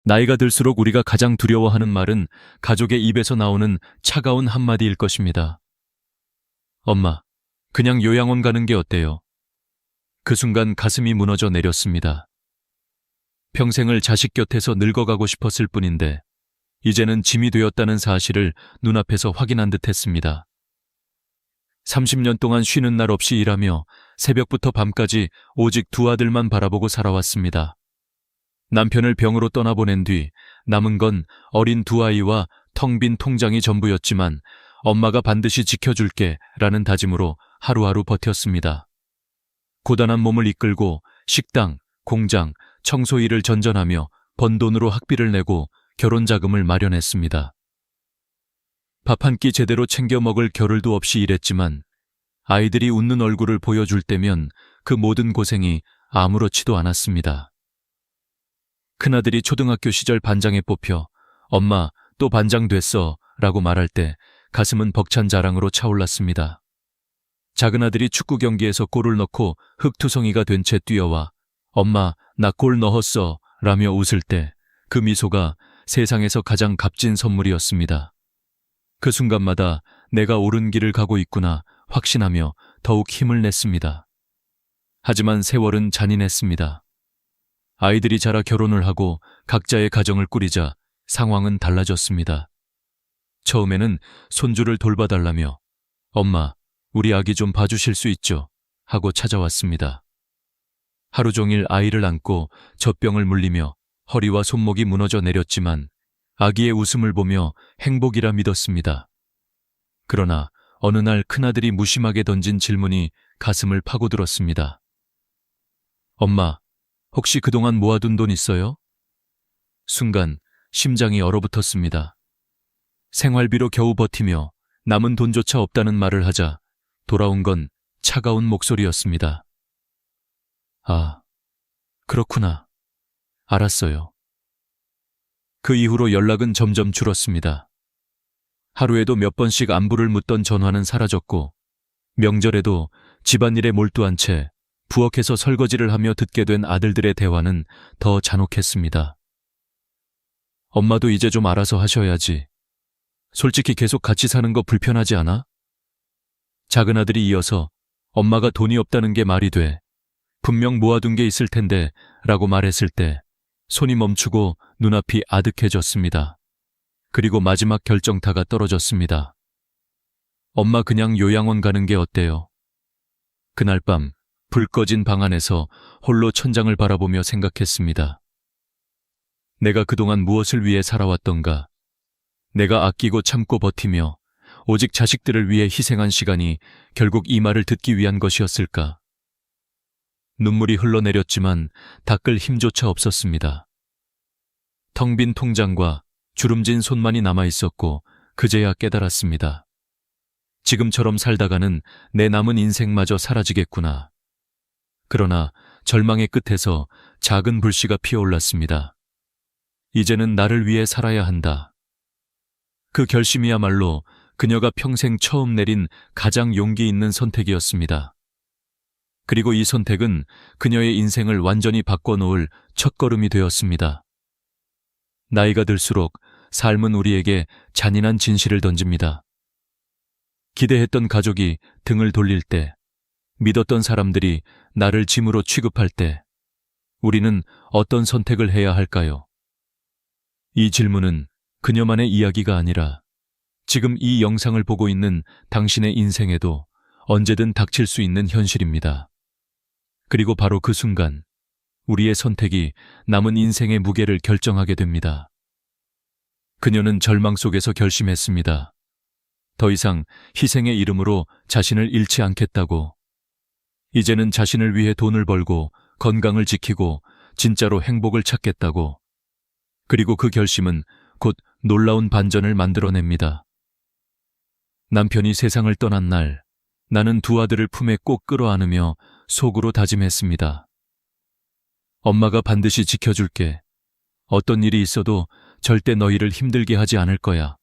나이가 들수록 우리가 가장 두려워하는 말은 가족의 입에서 나오는 차가운 한마디일 것입니다. 엄마, 그냥 요양원 가는 게 어때요? 그 순간 가슴이 무너져 내렸습니다. 평생을 자식 곁에서 늙어가고 싶었을 뿐인데 이제는 짐이 되었다는 사실을 눈앞에서 확인한 듯 했습니다. 30년 동안 쉬는 날 없이 일하며 새벽부터 밤까지 오직 두 아들만 바라보고 살아왔습니다. 남편을 병으로 떠나보낸 뒤 남은 건 어린 두 아이와 텅 빈 통장이 전부였지만 엄마가 반드시 지켜줄게 라는 다짐으로 하루하루 버텼습니다. 고단한 몸을 이끌고 식당, 공장, 청소 일을 전전하며 번 돈으로 학비를 내고 결혼 자금을 마련했습니다. 밥 한 끼 제대로 챙겨 먹을 겨를도 없이 일했지만 아이들이 웃는 얼굴을 보여줄 때면 그 모든 고생이 아무렇지도 않았습니다. 큰아들이 초등학교 시절 반장에 뽑혀 엄마 또 반장 됐어 라고 말할 때 가슴은 벅찬 자랑으로 차올랐습니다. 작은아들이 축구 경기에서 골을 넣고 흙투성이가 된 채 뛰어와 엄마 나 골 넣었어 라며 웃을 때 그 미소가 세상에서 가장 값진 선물이었습니다. 그 순간마다 내가 옳은 길을 가고 있구나 확신하며 더욱 힘을 냈습니다. 하지만 세월은 잔인했습니다. 아이들이 자라 결혼을 하고 각자의 가정을 꾸리자 상황은 달라졌습니다. 처음에는 손주를 돌봐달라며 엄마, 우리 아기 좀 봐주실 수 있죠? 하고 찾아왔습니다. 하루 종일 아이를 안고 젖병을 물리며 허리와 손목이 무너져 내렸지만 아기의 웃음을 보며 행복이라 믿었습니다. 그러나 어느 날 큰아들이 무심하게 던진 질문이 가슴을 파고들었습니다. 엄마, 혹시 그동안 모아둔 돈 있어요? 순간 심장이 얼어붙었습니다. 생활비로 겨우 버티며 남은 돈조차 없다는 말을 하자 돌아온 건 차가운 목소리였습니다. 아, 그렇구나. 알았어요. 그 이후로 연락은 점점 줄었습니다. 하루에도 몇 번씩 안부를 묻던 전화는 사라졌고 명절에도 집안일에 몰두한 채 부엌에서 설거지를 하며 듣게 된 아들들의 대화는 더 잔혹했습니다. 엄마도 이제 좀 알아서 하셔야지. 솔직히 계속 같이 사는 거 불편하지 않아? 작은아들이 이어서 엄마가 돈이 없다는 게 말이 돼. 분명 모아둔 게 있을 텐데 라고 말했을 때 손이 멈추고 눈앞이 아득해졌습니다. 그리고 마지막 결정타가 떨어졌습니다. 엄마 그냥 요양원 가는 게 어때요? 그날 밤 불 꺼진 방 안에서 홀로 천장을 바라보며 생각했습니다. 내가 그동안 무엇을 위해 살아왔던가? 내가 아끼고 참고 버티며 오직 자식들을 위해 희생한 시간이 결국 이 말을 듣기 위한 것이었을까? 눈물이 흘러내렸지만 닦을 힘조차 없었습니다. 텅 빈 통장과 주름진 손만이 남아있었고 그제야 깨달았습니다. 지금처럼 살다가는 내 남은 인생마저 사라지겠구나. 그러나 절망의 끝에서 작은 불씨가 피어올랐습니다. 이제는 나를 위해 살아야 한다. 그 결심이야말로 그녀가 평생 처음 내린 가장 용기 있는 선택이었습니다. 그리고 이 선택은 그녀의 인생을 완전히 바꿔놓을 첫걸음이 되었습니다. 나이가 들수록 삶은 우리에게 잔인한 진실을 던집니다. 기대했던 가족이 등을 돌릴 때, 믿었던 사람들이 나를 짐으로 취급할 때, 우리는 어떤 선택을 해야 할까요? 이 질문은 그녀만의 이야기가 아니라 지금 이 영상을 보고 있는 당신의 인생에도 언제든 닥칠 수 있는 현실입니다. 그리고 바로 그 순간 우리의 선택이 남은 인생의 무게를 결정하게 됩니다. 그녀는 절망 속에서 결심했습니다. 더 이상 희생의 이름으로 자신을 잃지 않겠다고. 이제는 자신을 위해 돈을 벌고 건강을 지키고 진짜로 행복을 찾겠다고. 그리고 그 결심은 곧 놀라운 반전을 만들어냅니다. 남편이 세상을 떠난 날, 나는 두 아들을 품에 꼭 끌어안으며 속으로 다짐했습니다. 엄마가 반드시 지켜줄게. 어떤 일이 있어도 절대 너희를 힘들게 하지 않을 거야.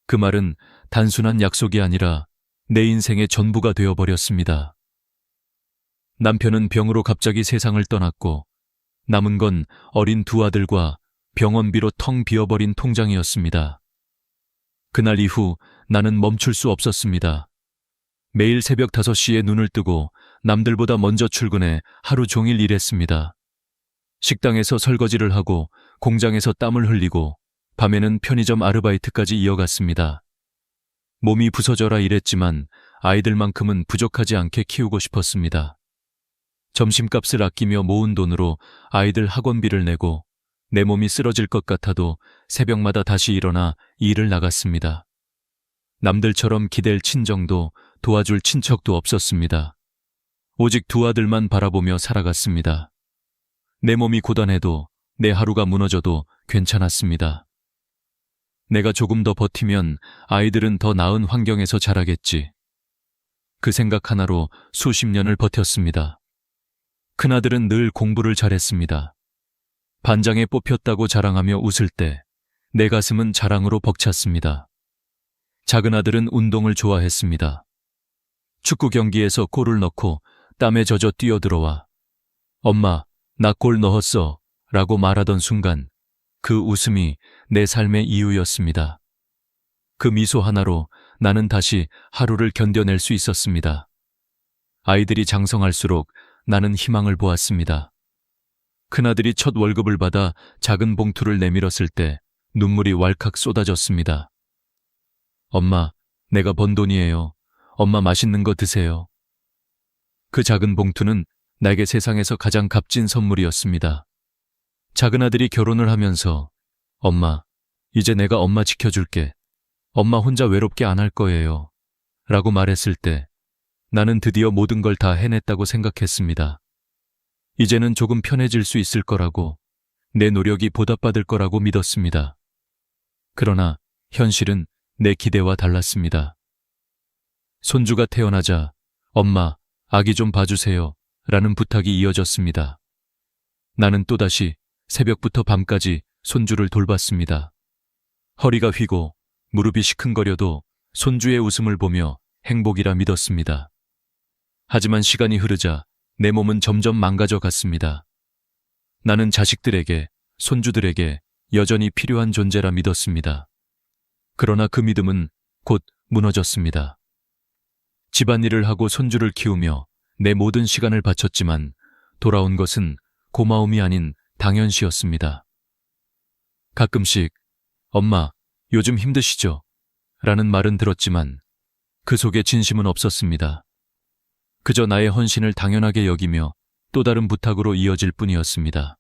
그 말은 단순한 약속이 아니라 내 인생의 전부가 되어버렸습니다. 남편은 병으로 갑자기 세상을 떠났고 남은 건 어린 두 아들과 병원비로 텅 비어버린 통장이었습니다. 그날 이후 나는 멈출 수 없었습니다. 매일 새벽 5시에 눈을 뜨고 남들보다 먼저 출근해 하루 종일 일했습니다. 식당에서 설거지를 하고 공장에서 땀을 흘리고 밤에는 편의점 아르바이트까지 이어갔습니다. 몸이 부서져라 일했지만 아이들만큼은 부족하지 않게 키우고 싶었습니다. 점심값을 아끼며 모은 돈으로 아이들 학원비를 내고 내 몸이 쓰러질 것 같아도 새벽마다 다시 일어나 일을 나갔습니다. 남들처럼 기댈 친정도 도와줄 친척도 없었습니다. 오직 두 아들만 바라보며 살아갔습니다. 내 몸이 고단해도 내 하루가 무너져도 괜찮았습니다. 내가 조금 더 버티면 아이들은 더 나은 환경에서 자라겠지. 그 생각 하나로 수십 년을 버텼습니다. 큰아들은 늘 공부를 잘했습니다. 반장에 뽑혔다고 자랑하며 웃을 때 내 가슴은 자랑으로 벅찼습니다. 작은 아들은 운동을 좋아했습니다. 축구 경기에서 골을 넣고 땀에 젖어 뛰어들어와 엄마, 나 골 넣었어 라고 말하던 순간 그 웃음이 내 삶의 이유였습니다. 그 미소 하나로 나는 다시 하루를 견뎌낼 수 있었습니다. 아이들이 장성할수록 나는 희망을 보았습니다. 큰아들이 첫 월급을 받아 작은 봉투를 내밀었을 때 눈물이 왈칵 쏟아졌습니다. 엄마, 내가 번 돈이에요. 엄마 맛있는 거 드세요. 그 작은 봉투는 나에게 세상에서 가장 값진 선물이었습니다. 작은 아들이 결혼을 하면서 엄마, 이제 내가 엄마 지켜줄게. 엄마 혼자 외롭게 안 할 거예요. 라고 말했을 때 나는 드디어 모든 걸 다 해냈다고 생각했습니다. 이제는 조금 편해질 수 있을 거라고, 내 노력이 보답받을 거라고 믿었습니다. 그러나 현실은 내 기대와 달랐습니다. 손주가 태어나자 엄마, 아기 좀 봐주세요 라는 부탁이 이어졌습니다. 나는 또다시 새벽부터 밤까지 손주를 돌봤습니다. 허리가 휘고 무릎이 시큰거려도 손주의 웃음을 보며 행복이라 믿었습니다. 하지만 시간이 흐르자 내 몸은 점점 망가져 갔습니다. 나는 자식들에게, 손주들에게 여전히 필요한 존재라 믿었습니다. 그러나 그 믿음은 곧 무너졌습니다. 집안일을 하고 손주를 키우며 내 모든 시간을 바쳤지만 돌아온 것은 고마움이 아닌 당연시였습니다. 가끔씩 엄마, 요즘 힘드시죠? 라는 말은 들었지만 그 속에 진심은 없었습니다. 그저 나의 헌신을 당연하게 여기며 또 다른 부탁으로 이어질 뿐이었습니다.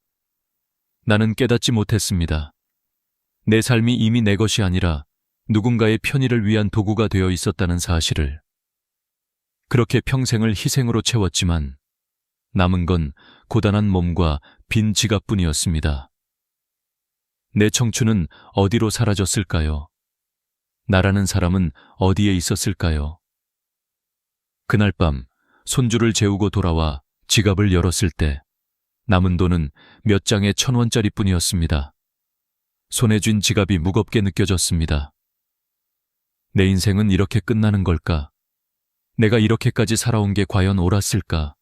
나는 깨닫지 못했습니다. 내 삶이 이미 내 것이 아니라 누군가의 편의를 위한 도구가 되어 있었다는 사실을. 그렇게 평생을 희생으로 채웠지만 남은 건 고단한 몸과 빈 지갑뿐이었습니다. 내 청춘은 어디로 사라졌을까요? 나라는 사람은 어디에 있었을까요? 그날 밤 손주를 재우고 돌아와 지갑을 열었을 때 남은 돈은 몇 장의 1,000원짜리 뿐이었습니다. 손에 쥔 지갑이 무겁게 느껴졌습니다. 내 인생은 이렇게 끝나는 걸까? 내가 이렇게까지 살아온 게 과연 옳았을까?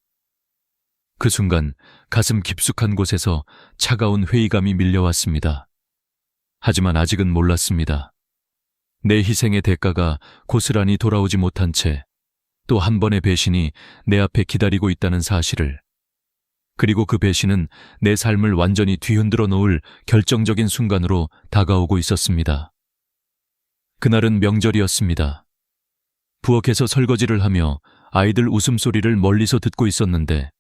그 순간 가슴 깊숙한 곳에서 차가운 회의감이 밀려왔습니다. 하지만 아직은 몰랐습니다. 내 희생의 대가가 고스란히 돌아오지 못한 채 또 한 번의 배신이 내 앞에 기다리고 있다는 사실을. 그리고 그 배신은 내 삶을 완전히 뒤흔들어 놓을 결정적인 순간으로 다가오고 있었습니다. 그날은 명절이었습니다. 부엌에서 설거지를 하며 아이들 웃음소리를 멀리서 듣고 있었는데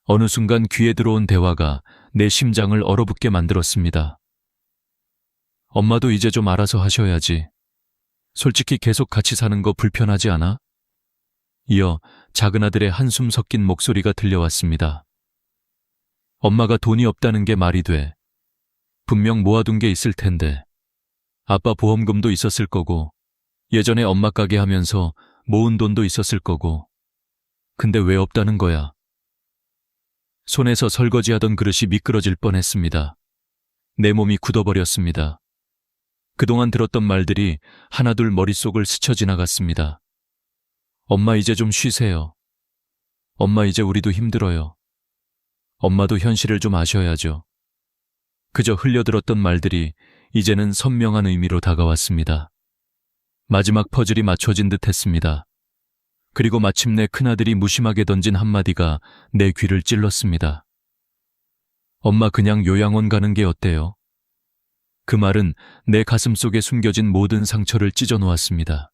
어느 순간 귀에 들어온 대화가 내 심장을 얼어붙게 만들었습니다. 엄마도 이제 좀 알아서 하셔야지. 솔직히 계속 같이 사는 거 불편하지 않아? 이어 작은 아들의 한숨 섞인 목소리가 들려왔습니다. 엄마가 돈이 없다는 게 말이 돼. 분명 모아둔 게 있을 텐데. 아빠 보험금도 있었을 거고, 예전에 엄마 가게 하면서 모은 돈도 있었을 거고. 근데 왜 없다는 거야? 손에서 설거지하던 그릇이 미끄러질 뻔했습니다. 내 몸이 굳어버렸습니다. 그동안 들었던 말들이 하나둘 머릿속을 스쳐 지나갔습니다. 엄마 이제 좀 쉬세요. 엄마 이제 우리도 힘들어요. 엄마도 현실을 좀 아셔야죠. 그저 흘려들었던 말들이 이제는 선명한 의미로 다가왔습니다. 마지막 퍼즐이 맞춰진 듯 했습니다. 그리고 마침내 큰아들이 무심하게 던진 한마디가 내 귀를 찔렀습니다. 엄마 그냥 요양원 가는 게 어때요? 그 말은 내 가슴 속에 숨겨진 모든 상처를 찢어 놓았습니다.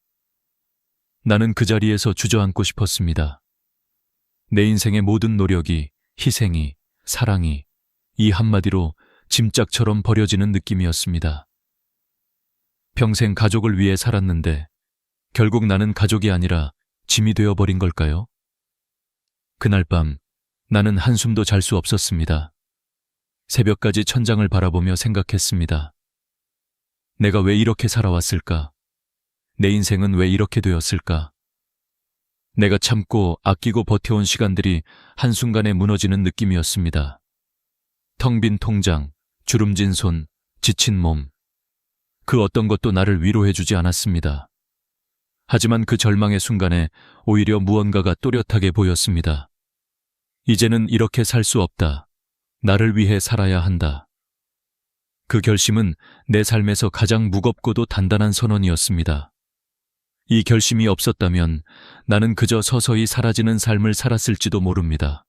나는 그 자리에서 주저앉고 싶었습니다. 내 인생의 모든 노력이, 희생이, 사랑이 이 한마디로 짐짝처럼 버려지는 느낌이었습니다. 평생 가족을 위해 살았는데 결국 나는 가족이 아니라 짐이 되어버린 걸까요? 그날 밤 나는 한숨도 잘 수 없었습니다. 새벽까지 천장을 바라보며 생각했습니다. 내가 왜 이렇게 살아왔을까? 내 인생은 왜 이렇게 되었을까? 내가 참고 아끼고 버텨온 시간들이 한순간에 무너지는 느낌이었습니다. 텅 빈 통장, 주름진 손, 지친 몸. 그 어떤 것도 나를 위로해주지 않았습니다. 하지만 그 절망의 순간에 오히려 무언가가 또렷하게 보였습니다. 이제는 이렇게 살 수 없다. 나를 위해 살아야 한다. 그 결심은 내 삶에서 가장 무겁고도 단단한 선언이었습니다. 이 결심이 없었다면 나는 그저 서서히 사라지는 삶을 살았을지도 모릅니다.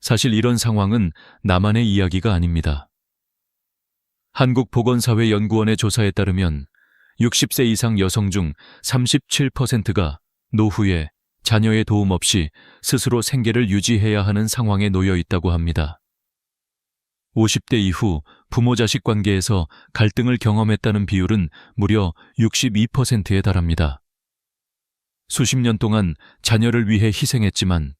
사실 이런 상황은 나만의 이야기가 아닙니다. 한국보건사회연구원의 조사에 따르면 60세 이상 여성 중 37%가 노후에 자녀의 도움 없이 스스로 생계를 유지해야 하는 상황에 놓여 있다고 합니다. 50대 이후 부모-자식 관계에서 갈등을 경험했다는 비율은 무려 62%에 달합니다. 수십 년 동안 자녀를 위해 희생했지만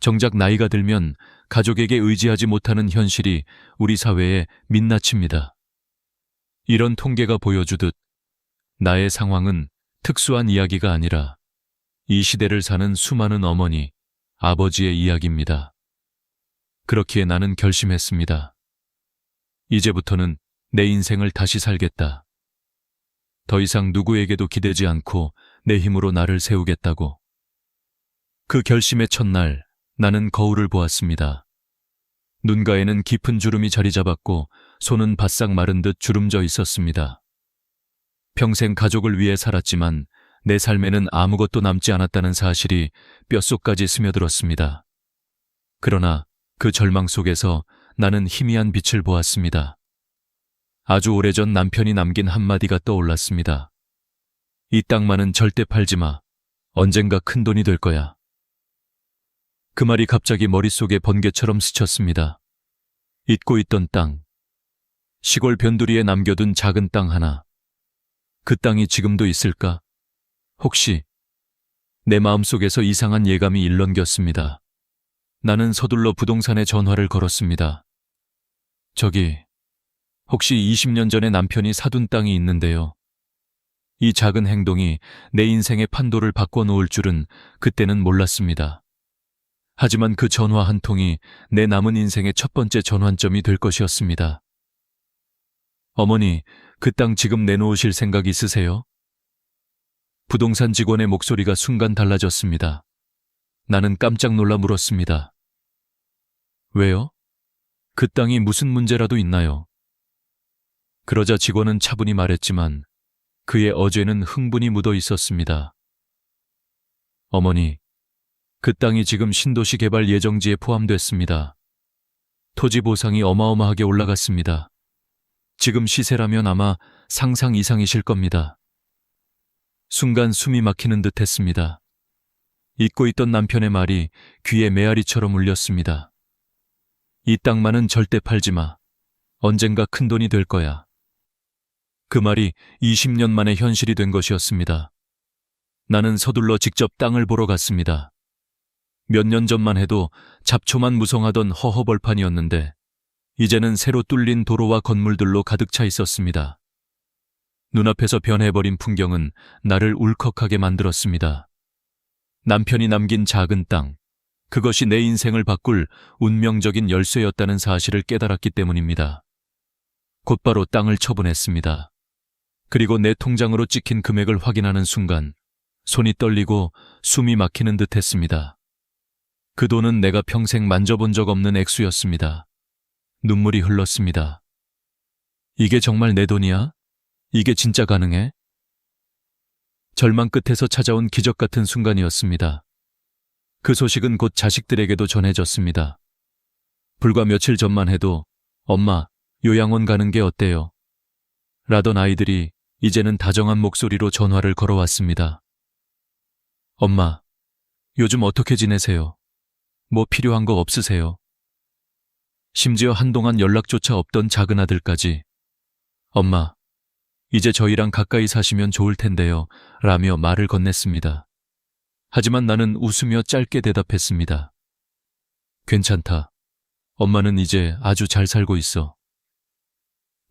정작 나이가 들면 가족에게 의지하지 못하는 현실이 우리 사회에 민낯입니다. 이런 통계가 보여주듯 나의 상황은 특수한 이야기가 아니라 이 시대를 사는 수많은 어머니, 아버지의 이야기입니다. 그렇기에 나는 결심했습니다. 이제부터는 내 인생을 다시 살겠다. 더 이상 누구에게도 기대지 않고 내 힘으로 나를 세우겠다고. 그 결심의 첫날, 나는 거울을 보았습니다. 눈가에는 깊은 주름이 자리 잡았고 손은 바싹 마른 듯 주름져 있었습니다. 평생 가족을 위해 살았지만 내 삶에는 아무것도 남지 않았다는 사실이 뼛속까지 스며들었습니다. 그러나 그 절망 속에서 나는 희미한 빛을 보았습니다. 아주 오래전 남편이 남긴 한마디가 떠올랐습니다. 이 땅만은 절대 팔지 마. 언젠가 큰 돈이 될 거야. 그 말이 갑자기 머릿속에 번개처럼 스쳤습니다. 잊고 있던 땅. 시골 변두리에 남겨둔 작은 땅 하나. 그 땅이 지금도 있을까? 혹시 내 마음속에서 이상한 예감이 일렁겼습니다. 나는 서둘러 부동산에 전화를 걸었습니다. 저기, 혹시 20년 전에 남편이 사둔 땅이 있는데요. 이 작은 행동이 내 인생의 판도를 바꿔놓을 줄은 그때는 몰랐습니다. 하지만 그 전화 한 통이 내 남은 인생의 첫 번째 전환점이 될 것이었습니다. 어머니, 그 땅 지금 내놓으실 생각 있으세요? 부동산 직원의 목소리가 순간 달라졌습니다. 나는 깜짝 놀라 물었습니다. 왜요? 그 땅이 무슨 문제라도 있나요? 그러자 직원은 차분히 말했지만 그의 어제는 흥분이 묻어 있었습니다. 어머니, 그 땅이 지금 신도시 개발 예정지에 포함됐습니다. 토지 보상이 어마어마하게 올라갔습니다. 지금 시세라면 아마 상상 이상이실 겁니다. 순간 숨이 막히는 듯 했습니다. 잊고 있던 남편의 말이 귀에 메아리처럼 울렸습니다. 이 땅만은 절대 팔지 마. 언젠가 큰 돈이 될 거야. 그 말이 20년 만에 현실이 된 것이었습니다. 나는 서둘러 직접 땅을 보러 갔습니다. 몇 년 전만 해도 잡초만 무성하던 허허벌판이었는데 이제는 새로 뚫린 도로와 건물들로 가득 차 있었습니다. 눈앞에서 변해버린 풍경은 나를 울컥하게 만들었습니다. 남편이 남긴 작은 땅, 그것이 내 인생을 바꿀 운명적인 열쇠였다는 사실을 깨달았기 때문입니다. 곧바로 땅을 처분했습니다. 그리고 내 통장으로 찍힌 금액을 확인하는 순간 손이 떨리고 숨이 막히는 듯 했습니다. 그 돈은 내가 평생 만져본 적 없는 액수였습니다. 눈물이 흘렀습니다. 이게 정말 내 돈이야? 이게 진짜 가능해? 절망 끝에서 찾아온 기적 같은 순간이었습니다. 그 소식은 곧 자식들에게도 전해졌습니다. 불과 며칠 전만 해도 엄마, 요양원 가는 게 어때요? 라던 아이들이 이제는 다정한 목소리로 전화를 걸어왔습니다. 엄마, 요즘 어떻게 지내세요? 뭐 필요한 거 없으세요? 심지어 한동안 연락조차 없던 작은 아들까지 엄마, 이제 저희랑 가까이 사시면 좋을 텐데요 라며 말을 건넸습니다. 하지만 나는 웃으며 짧게 대답했습니다. 괜찮다. 엄마는 이제 아주 잘 살고 있어.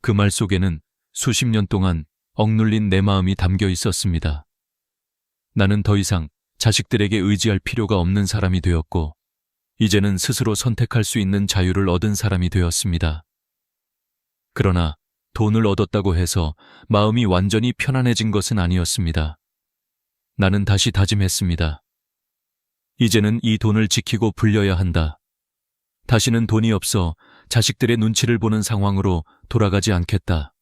그 말 속에는 수십 년 동안 억눌린 내 마음이 담겨 있었습니다. 나는 더 이상 자식들에게 의지할 필요가 없는 사람이 되었고, 이제는 스스로 선택할 수 있는 자유를 얻은 사람이 되었습니다. 그러나 돈을 얻었다고 해서 마음이 완전히 편안해진 것은 아니었습니다. 나는 다시 다짐했습니다. 이제는 이 돈을 지키고 불려야 한다. 다시는 돈이 없어 자식들의 눈치를 보는 상황으로 돌아가지 않겠다.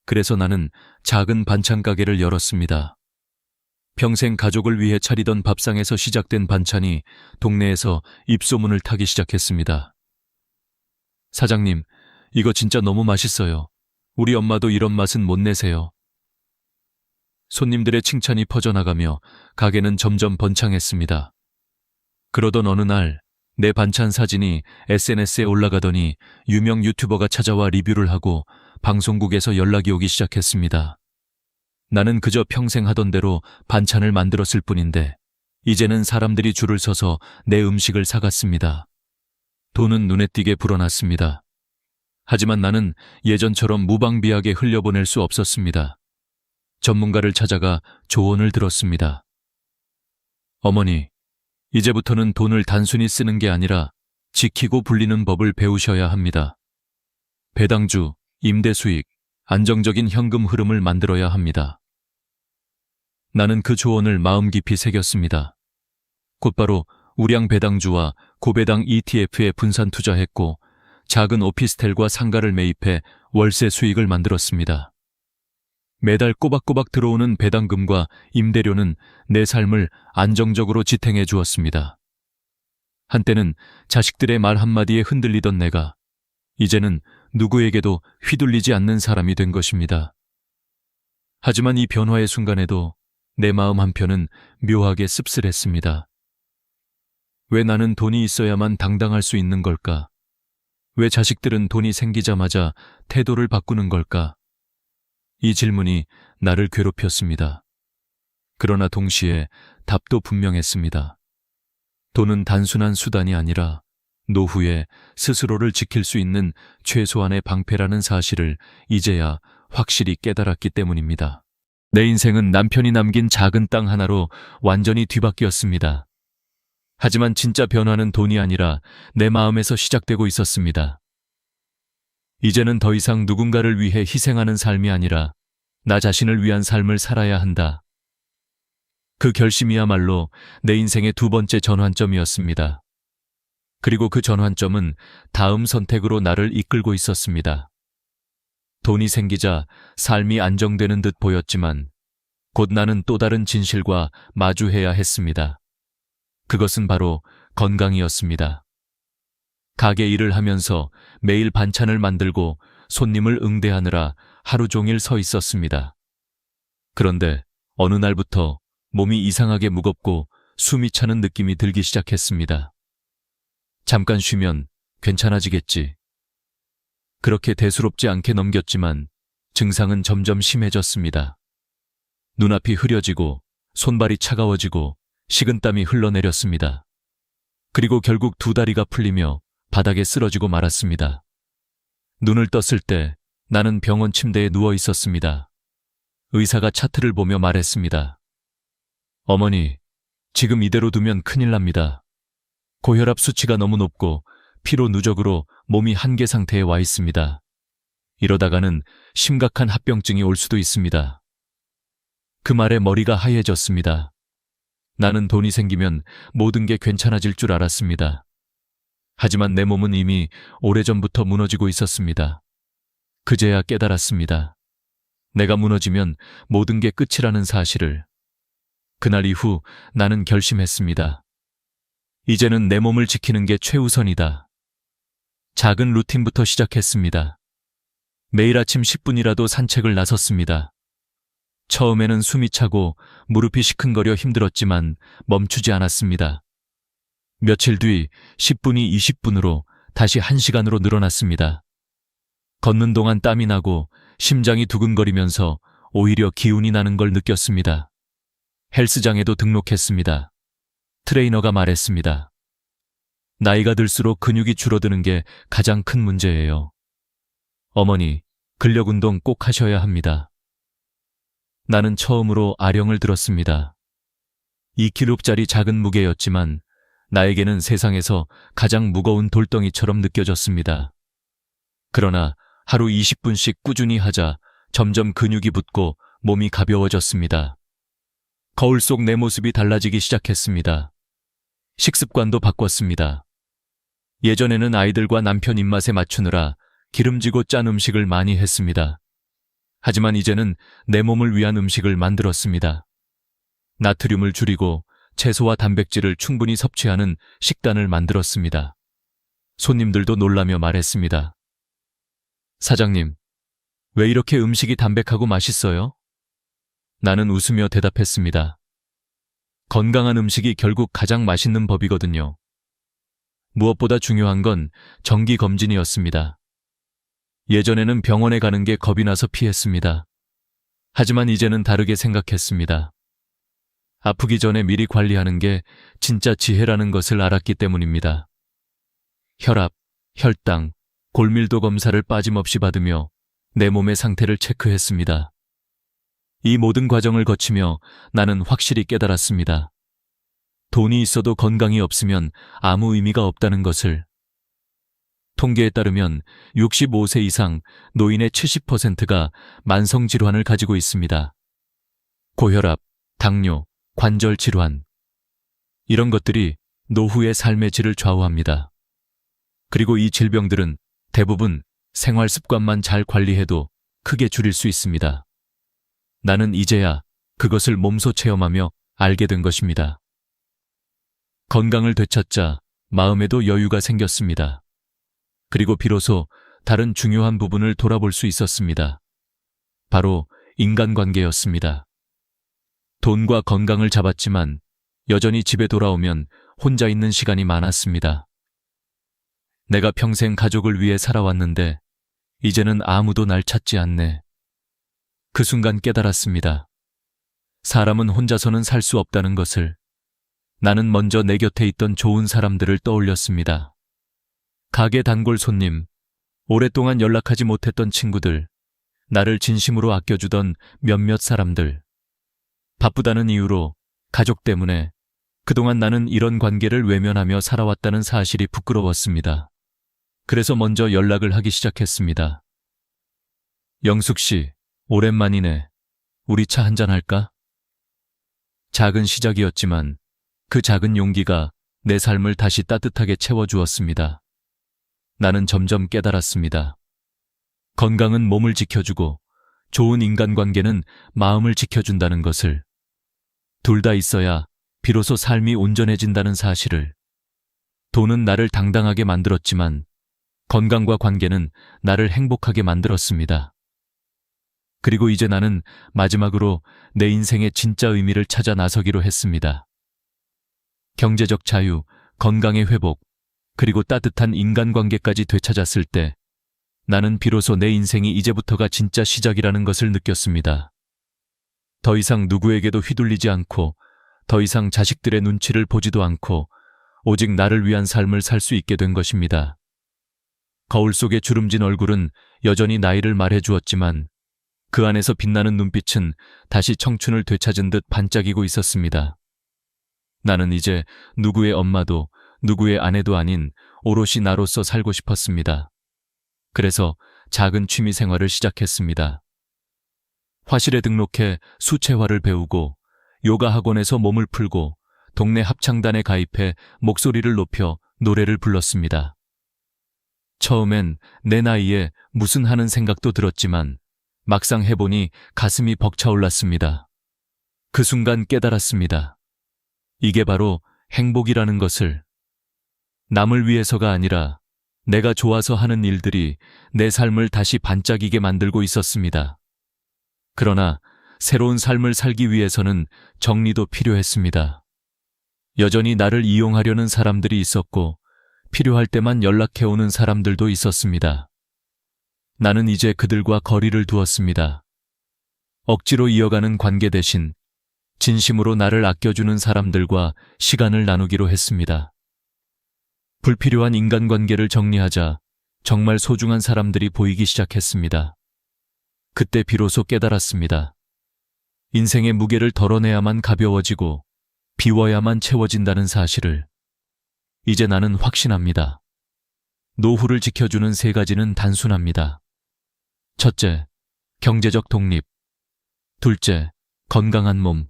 그래서 나는 작은 반찬 가게를 열었습니다. 평생 가족을 위해 차리던 밥상에서 시작된 반찬이 동네에서 입소문을 타기 시작했습니다. 사장님, 이거 진짜 너무 맛있어요. 우리 엄마도 이런 맛은 못 내세요. 손님들의 칭찬이 퍼져나가며 가게는 점점 번창했습니다. 그러던 어느 날 내 반찬 사진이 SNS에 올라가더니 유명 유튜버가 찾아와 리뷰를 하고 방송국에서 연락이 오기 시작했습니다. 나는 그저 평생 하던 대로 반찬을 만들었을 뿐인데 이제는 사람들이 줄을 서서 내 음식을 사갔습니다. 돈은 눈에 띄게 불어났습니다. 하지만 나는 예전처럼 무방비하게 흘려보낼 수 없었습니다. 전문가를 찾아가 조언을 들었습니다. 어머니, 이제부터는 돈을 단순히 쓰는 게 아니라 지키고 불리는 법을 배우셔야 합니다. 배당주, 임대 수익, 안정적인 현금 흐름을 만들어야 합니다. 나는 그 조언을 마음 깊이 새겼습니다. 곧바로 우량 배당주와 고배당 ETF에 분산 투자했고 작은 오피스텔과 상가를 매입해 월세 수익을 만들었습니다. 매달 꼬박꼬박 들어오는 배당금과 임대료는 내 삶을 안정적으로 지탱해 주었습니다. 한때는 자식들의 말 한마디에 흔들리던 내가 이제는 누구에게도 휘둘리지 않는 사람이 된 것입니다. 하지만 이 변화의 순간에도 내 마음 한편은 묘하게 씁쓸했습니다. 왜 나는 돈이 있어야만 당당할 수 있는 걸까? 왜 자식들은 돈이 생기자마자 태도를 바꾸는 걸까? 이 질문이 나를 괴롭혔습니다. 그러나 동시에 답도 분명했습니다. 돈은 단순한 수단이 아니라 노후에 스스로를 지킬 수 있는 최소한의 방패라는 사실을 이제야 확실히 깨달았기 때문입니다. 내 인생은 남편이 남긴 작은 땅 하나로 완전히 뒤바뀌었습니다. 하지만 진짜 변화는 돈이 아니라 내 마음에서 시작되고 있었습니다. 이제는 더 이상 누군가를 위해 희생하는 삶이 아니라 나 자신을 위한 삶을 살아야 한다. 그 결심이야말로 내 인생의 두 번째 전환점이었습니다. 그리고 그 전환점은 다음 선택으로 나를 이끌고 있었습니다. 돈이 생기자 삶이 안정되는 듯 보였지만 곧 나는 또 다른 진실과 마주해야 했습니다. 그것은 바로 건강이었습니다. 가게 일을 하면서 매일 반찬을 만들고 손님을 응대하느라 하루 종일 서 있었습니다. 그런데 어느 날부터 몸이 이상하게 무겁고 숨이 차는 느낌이 들기 시작했습니다. 잠깐 쉬면 괜찮아지겠지. 그렇게 대수롭지 않게 넘겼지만 증상은 점점 심해졌습니다. 눈앞이 흐려지고 손발이 차가워지고 식은땀이 흘러내렸습니다. 그리고 결국 두 다리가 풀리며 바닥에 쓰러지고 말았습니다. 눈을 떴을 때 나는 병원 침대에 누워 있었습니다. 의사가 차트를 보며 말했습니다. 어머니, 지금 이대로 두면 큰일 납니다. 고혈압 수치가 너무 높고 피로 누적으로 몸이 한계 상태에 와 있습니다. 이러다가는 심각한 합병증이 올 수도 있습니다. 그 말에 머리가 하얘졌습니다. 나는 돈이 생기면 모든 게 괜찮아질 줄 알았습니다. 하지만 내 몸은 이미 오래전부터 무너지고 있었습니다. 그제야 깨달았습니다. 내가 무너지면 모든 게 끝이라는 사실을. 그날 이후 나는 결심했습니다. 이제는 내 몸을 지키는 게 최우선이다. 작은 루틴부터 시작했습니다. 매일 아침 10분이라도 산책을 나섰습니다. 처음에는 숨이 차고 무릎이 시큰거려 힘들었지만 멈추지 않았습니다. 며칠 뒤 10분이 20분으로 다시 1시간으로 늘어났습니다. 걷는 동안 땀이 나고 심장이 두근거리면서 오히려 기운이 나는 걸 느꼈습니다. 헬스장에도 등록했습니다. 트레이너가 말했습니다. 나이가 들수록 근육이 줄어드는 게 가장 큰 문제예요. 어머니, 근력 운동 꼭 하셔야 합니다. 나는 처음으로 아령을 들었습니다. 2kg짜리 작은 무게였지만 나에게는 세상에서 가장 무거운 돌덩이처럼 느껴졌습니다. 그러나 하루 20분씩 꾸준히 하자 점점 근육이 붙고 몸이 가벼워졌습니다. 거울 속 내 모습이 달라지기 시작했습니다. 식습관도 바꿨습니다. 예전에는 아이들과 남편 입맛에 맞추느라 기름지고 짠 음식을 많이 했습니다. 하지만 이제는 내 몸을 위한 음식을 만들었습니다. 나트륨을 줄이고 채소와 단백질을 충분히 섭취하는 식단을 만들었습니다. 손님들도 놀라며 말했습니다. 사장님, 왜 이렇게 음식이 담백하고 맛있어요? 나는 웃으며 대답했습니다. 건강한 음식이 결국 가장 맛있는 법이거든요. 무엇보다 중요한 건 정기검진이었습니다. 예전에는 병원에 가는 게 겁이 나서 피했습니다. 하지만 이제는 다르게 생각했습니다. 아프기 전에 미리 관리하는 게 진짜 지혜라는 것을 알았기 때문입니다. 혈압, 혈당, 골밀도 검사를 빠짐없이 받으며 내 몸의 상태를 체크했습니다. 이 모든 과정을 거치며 나는 확실히 깨달았습니다. 돈이 있어도 건강이 없으면 아무 의미가 없다는 것을. 통계에 따르면 65세 이상 노인의 70%가 만성질환을 가지고 있습니다. 고혈압, 당뇨, 관절 질환. 이런 것들이 노후의 삶의 질을 좌우합니다. 그리고 이 질병들은 대부분 생활 습관만 잘 관리해도 크게 줄일 수 있습니다. 나는 이제야 그것을 몸소 체험하며 알게 된 것입니다. 건강을 되찾자 마음에도 여유가 생겼습니다. 그리고 비로소 다른 중요한 부분을 돌아볼 수 있었습니다. 바로 인간관계였습니다. 돈과 건강을 잡았지만 여전히 집에 돌아오면 혼자 있는 시간이 많았습니다. 내가 평생 가족을 위해 살아왔는데 이제는 아무도 날 찾지 않네. 그 순간 깨달았습니다. 사람은 혼자서는 살 수 없다는 것을. 나는 먼저 내 곁에 있던 좋은 사람들을 떠올렸습니다. 가게 단골 손님, 오랫동안 연락하지 못했던 친구들, 나를 진심으로 아껴주던 몇몇 사람들. 바쁘다는 이유로, 가족 때문에 그동안 나는 이런 관계를 외면하며 살아왔다는 사실이 부끄러웠습니다. 그래서 먼저 연락을 하기 시작했습니다. 영숙 씨, 오랜만이네. 우리 차 한잔 할까? 작은 시작이었지만 그 작은 용기가 내 삶을 다시 따뜻하게 채워주었습니다. 나는 점점 깨달았습니다. 건강은 몸을 지켜주고 좋은 인간관계는 마음을 지켜준다는 것을. 둘 다 있어야 비로소 삶이 온전해진다는 사실을. 돈은 나를 당당하게 만들었지만 건강과 관계는 나를 행복하게 만들었습니다. 그리고 이제 나는 마지막으로 내 인생의 진짜 의미를 찾아 나서기로 했습니다. 경제적 자유, 건강의 회복, 그리고 따뜻한 인간관계까지 되찾았을 때 나는 비로소 내 인생이 이제부터가 진짜 시작이라는 것을 느꼈습니다. 더 이상 누구에게도 휘둘리지 않고 더 이상 자식들의 눈치를 보지도 않고 오직 나를 위한 삶을 살 수 있게 된 것입니다. 거울 속의 주름진 얼굴은 여전히 나이를 말해주었지만 그 안에서 빛나는 눈빛은 다시 청춘을 되찾은 듯 반짝이고 있었습니다. 나는 이제 누구의 엄마도 누구의 아내도 아닌 오롯이 나로서 살고 싶었습니다. 그래서 작은 취미 생활을 시작했습니다. 화실에 등록해 수채화를 배우고 요가 학원에서 몸을 풀고 동네 합창단에 가입해 목소리를 높여 노래를 불렀습니다. 처음엔 내 나이에 무슨 하는 생각도 들었지만 막상 해보니 가슴이 벅차올랐습니다. 그 순간 깨달았습니다. 이게 바로 행복이라는 것을. 남을 위해서가 아니라 내가 좋아서 하는 일들이 내 삶을 다시 반짝이게 만들고 있었습니다. 그러나 새로운 삶을 살기 위해서는 정리도 필요했습니다. 여전히 나를 이용하려는 사람들이 있었고 필요할 때만 연락해오는 사람들도 있었습니다. 나는 이제 그들과 거리를 두었습니다. 억지로 이어가는 관계 대신 진심으로 나를 아껴주는 사람들과 시간을 나누기로 했습니다. 불필요한 인간관계를 정리하자 정말 소중한 사람들이 보이기 시작했습니다. 그때 비로소 깨달았습니다. 인생의 무게를 덜어내야만 가벼워지고 비워야만 채워진다는 사실을. 이제 나는 확신합니다. 노후를 지켜주는 3가지는 단순합니다. 첫째, 경제적 독립. 둘째, 건강한 몸.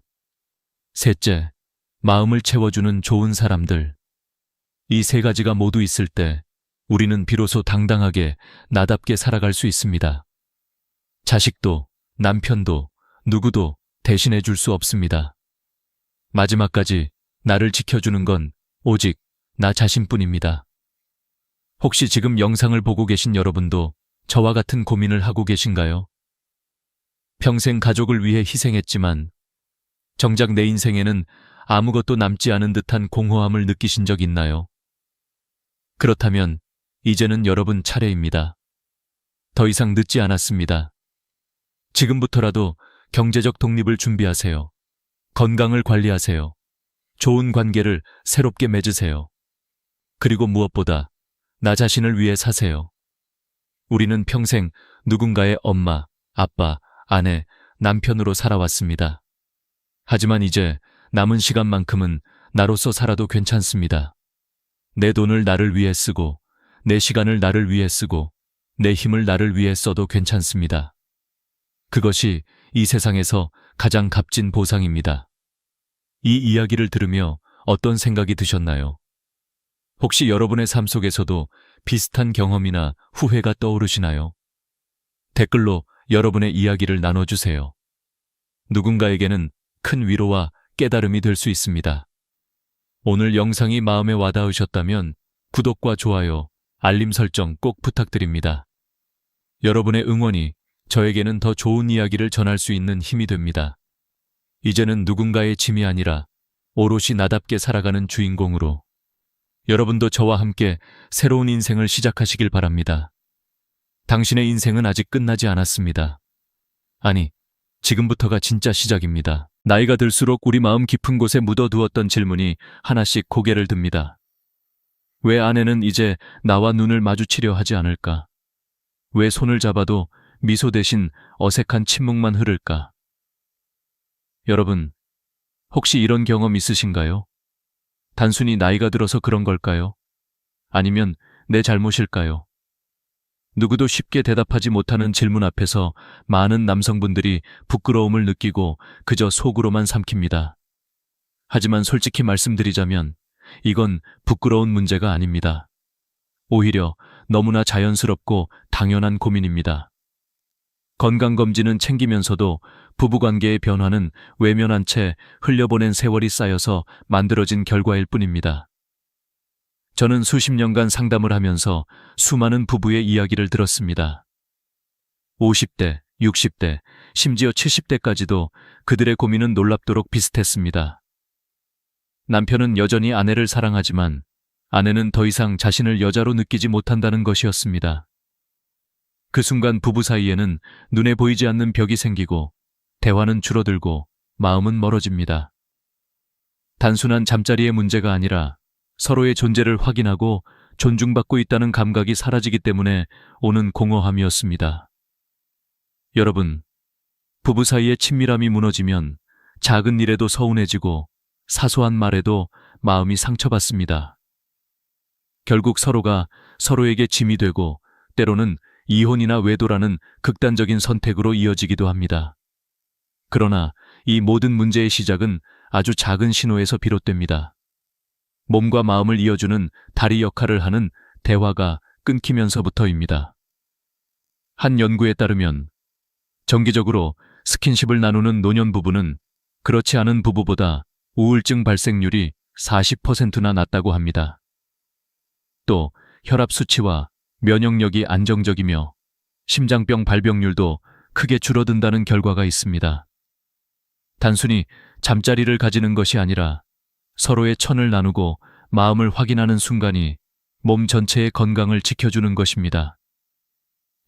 셋째, 마음을 채워주는 좋은 사람들. 이 3가지가 모두 있을 때 우리는 비로소 당당하게 나답게 살아갈 수 있습니다. 자식도, 남편도, 누구도 대신해 줄 수 없습니다. 마지막까지 나를 지켜주는 건 오직 나 자신뿐입니다. 혹시 지금 영상을 보고 계신 여러분도 저와 같은 고민을 하고 계신가요? 평생 가족을 위해 희생했지만 정작 내 인생에는 아무것도 남지 않은 듯한 공허함을 느끼신 적 있나요? 그렇다면 이제는 여러분 차례입니다. 더 이상 늦지 않았습니다. 지금부터라도 경제적 독립을 준비하세요. 건강을 관리하세요. 좋은 관계를 새롭게 맺으세요. 그리고 무엇보다 나 자신을 위해 사세요. 우리는 평생 누군가의 엄마, 아빠, 아내, 남편으로 살아왔습니다. 하지만 이제 남은 시간만큼은 나로서 살아도 괜찮습니다. 내 돈을 나를 위해 쓰고, 내 시간을 나를 위해 쓰고, 내 힘을 나를 위해 써도 괜찮습니다. 그것이 이 세상에서 가장 값진 보상입니다. 이 이야기를 들으며 어떤 생각이 드셨나요? 혹시 여러분의 삶 속에서도 비슷한 경험이나 후회가 떠오르시나요? 댓글로 여러분의 이야기를 나눠주세요. 누군가에게는 큰 위로와 깨달음이 될 수 있습니다. 오늘 영상이 마음에 와닿으셨다면 구독과 좋아요, 알림 설정 꼭 부탁드립니다. 여러분의 응원이 저에게는 더 좋은 이야기를 전할 수 있는 힘이 됩니다. 이제는 누군가의 짐이 아니라 오롯이 나답게 살아가는 주인공으로 여러분도 저와 함께 새로운 인생을 시작하시길 바랍니다. 당신의 인생은 아직 끝나지 않았습니다. 아니, 지금부터가 진짜 시작입니다. 나이가 들수록 우리 마음 깊은 곳에 묻어두었던 질문이 하나씩 고개를 듭니다. 왜 아내는 이제 나와 눈을 마주치려 하지 않을까? 왜 손을 잡아도 미소 대신 어색한 침묵만 흐를까? 여러분, 혹시 이런 경험 있으신가요? 단순히 나이가 들어서 그런 걸까요? 아니면 내 잘못일까요? 누구도 쉽게 대답하지 못하는 질문 앞에서 많은 남성분들이 부끄러움을 느끼고 그저 속으로만 삼킵니다. 하지만 솔직히 말씀드리자면 이건 부끄러운 문제가 아닙니다. 오히려 너무나 자연스럽고 당연한 고민입니다. 건강검진은 챙기면서도 부부관계의 변화는 외면한 채 흘려보낸 세월이 쌓여서 만들어진 결과일 뿐입니다. 저는 수십 년간 상담을 하면서 수많은 부부의 이야기를 들었습니다. 50대, 60대, 심지어 70대까지도 그들의 고민은 놀랍도록 비슷했습니다. 남편은 여전히 아내를 사랑하지만 아내는 더 이상 자신을 여자로 느끼지 못한다는 것이었습니다. 그 순간 부부 사이에는 눈에 보이지 않는 벽이 생기고 대화는 줄어들고 마음은 멀어집니다. 단순한 잠자리의 문제가 아니라 서로의 존재를 확인하고 존중받고 있다는 감각이 사라지기 때문에 오는 공허함이었습니다. 여러분, 부부 사이의 친밀함이 무너지면 작은 일에도 서운해지고 사소한 말에도 마음이 상처받습니다. 결국 서로가 서로에게 짐이 되고 때로는 이혼이나 외도라는 극단적인 선택으로 이어지기도 합니다. 그러나 이 모든 문제의 시작은 아주 작은 신호에서 비롯됩니다. 몸과 마음을 이어주는 다리 역할을 하는 대화가 끊기면서부터입니다. 한 연구에 따르면 정기적으로 스킨십을 나누는 노년 부부는 그렇지 않은 부부보다 우울증 발생률이 40%나 낮다고 합니다. 또 혈압 수치와 면역력이 안정적이며 심장병 발병률도 크게 줄어든다는 결과가 있습니다. 단순히 잠자리를 가지는 것이 아니라 서로의 천을 나누고 마음을 확인하는 순간이 몸 전체의 건강을 지켜주는 것입니다.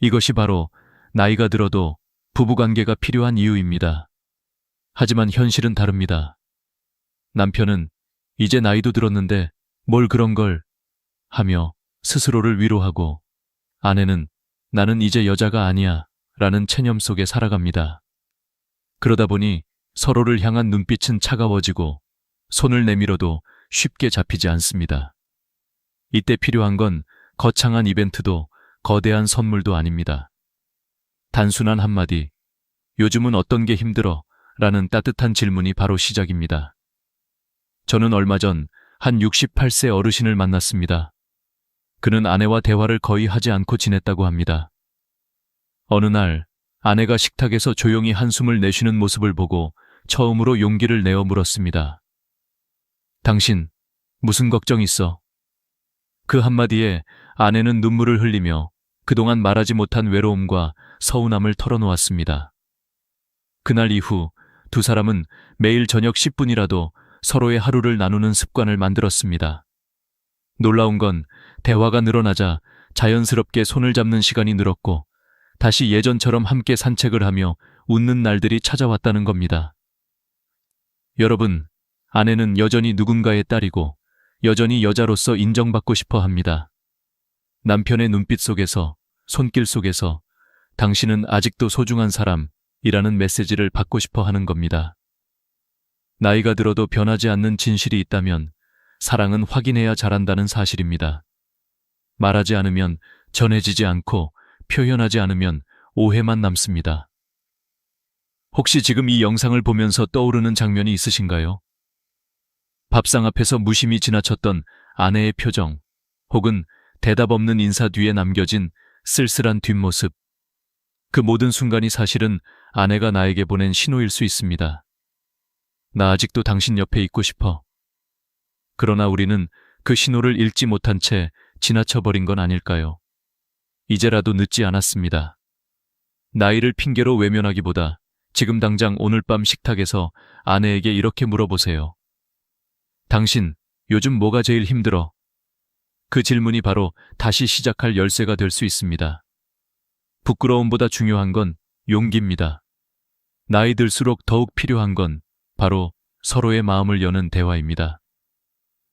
이것이 바로 나이가 들어도 부부관계가 필요한 이유입니다. 하지만 현실은 다릅니다. 남편은 이제 나이도 들었는데 뭘 그런 걸 하며 스스로를 위로하고, 아내는 나는 이제 여자가 아니야 라는 체념 속에 살아갑니다. 그러다 보니 서로를 향한 눈빛은 차가워지고 손을 내밀어도 쉽게 잡히지 않습니다. 이때 필요한 건 거창한 이벤트도 거대한 선물도 아닙니다. 단순한 한마디, 요즘은 어떤 게 힘들어? 라는 따뜻한 질문이 바로 시작입니다. 저는 얼마 전 한 68세 어르신을 만났습니다. 그는 아내와 대화를 거의 하지 않고 지냈다고 합니다. 어느 날 아내가 식탁에서 조용히 한숨을 내쉬는 모습을 보고 처음으로 용기를 내어 물었습니다. 당신 무슨 걱정 있어? 그 한마디에 아내는 눈물을 흘리며 그동안 말하지 못한 외로움과 서운함을 털어놓았습니다. 그날 이후 두 사람은 매일 저녁 10분이라도 서로의 하루를 나누는 습관을 만들었습니다. 놀라운 건 대화가 늘어나자 자연스럽게 손을 잡는 시간이 늘었고 다시 예전처럼 함께 산책을 하며 웃는 날들이 찾아왔다는 겁니다. 여러분, 아내는 여전히 누군가의 딸이고 여전히 여자로서 인정받고 싶어 합니다. 남편의 눈빛 속에서, 손길 속에서 당신은 아직도 소중한 사람이라는 메시지를 받고 싶어 하는 겁니다. 나이가 들어도 변하지 않는 진실이 있다면 사랑은 확인해야 잘한다는 사실입니다. 말하지 않으면 전해지지 않고 표현하지 않으면 오해만 남습니다. 혹시 지금 이 영상을 보면서 떠오르는 장면이 있으신가요? 밥상 앞에서 무심히 지나쳤던 아내의 표정, 혹은 대답 없는 인사 뒤에 남겨진 쓸쓸한 뒷모습. 그 모든 순간이 사실은 아내가 나에게 보낸 신호일 수 있습니다. 나 아직도 당신 옆에 있고 싶어. 그러나 우리는 그 신호를 읽지 못한 채 지나쳐버린 건 아닐까요? 이제라도 늦지 않았습니다. 나이를 핑계로 외면하기보다 지금 당장 오늘 밤 식탁에서 아내에게 이렇게 물어보세요. 당신, 요즘 뭐가 제일 힘들어? 그 질문이 바로 다시 시작할 열쇠가 될 수 있습니다. 부끄러움보다 중요한 건 용기입니다. 나이 들수록 더욱 필요한 건 바로 서로의 마음을 여는 대화입니다.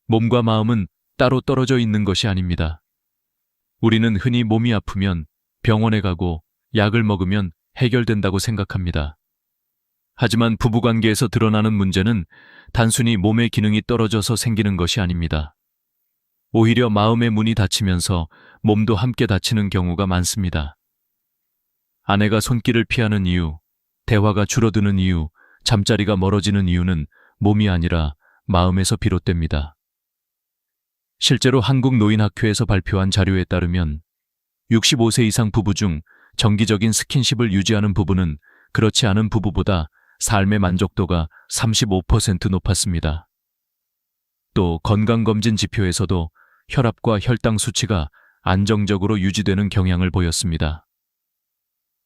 몸과 마음은 따로 떨어져 있는 것이 아닙니다. 우리는 흔히 몸이 아프면 병원에 가고 약을 먹으면 해결된다고 생각합니다. 하지만 부부관계에서 드러나는 문제는 단순히 몸의 기능이 떨어져서 생기는 것이 아닙니다. 오히려 마음의 문이 닫히면서 몸도 함께 닫히는 경우가 많습니다. 아내가 손길을 피하는 이유, 대화가 줄어드는 이유, 잠자리가 멀어지는 이유는 몸이 아니라 마음에서 비롯됩니다. 실제로 한국노인학회에서 발표한 자료에 따르면 65세 이상 부부 중 정기적인 스킨십을 유지하는 부부는 그렇지 않은 부부보다 삶의 만족도가 35% 높았습니다. 또 건강검진 지표에서도 혈압과 혈당 수치가 안정적으로 유지되는 경향을 보였습니다.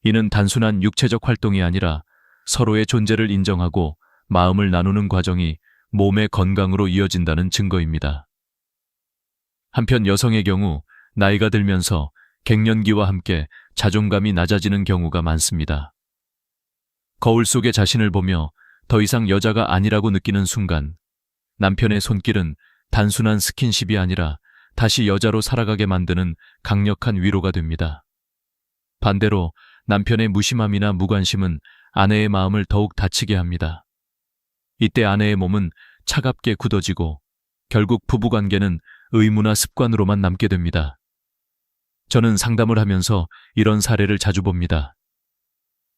이는 단순한 육체적 활동이 아니라 서로의 존재를 인정하고 마음을 나누는 과정이 몸의 건강으로 이어진다는 증거입니다. 한편 여성의 경우 나이가 들면서 갱년기와 함께 자존감이 낮아지는 경우가 많습니다. 거울 속의 자신을 보며 더 이상 여자가 아니라고 느끼는 순간 남편의 손길은 단순한 스킨십이 아니라 다시 여자로 살아가게 만드는 강력한 위로가 됩니다. 반대로 남편의 무심함이나 무관심은 아내의 마음을 더욱 다치게 합니다. 이때 아내의 몸은 차갑게 굳어지고 결국 부부관계는 의무나 습관으로만 남게 됩니다. 저는 상담을 하면서 이런 사례를 자주 봅니다.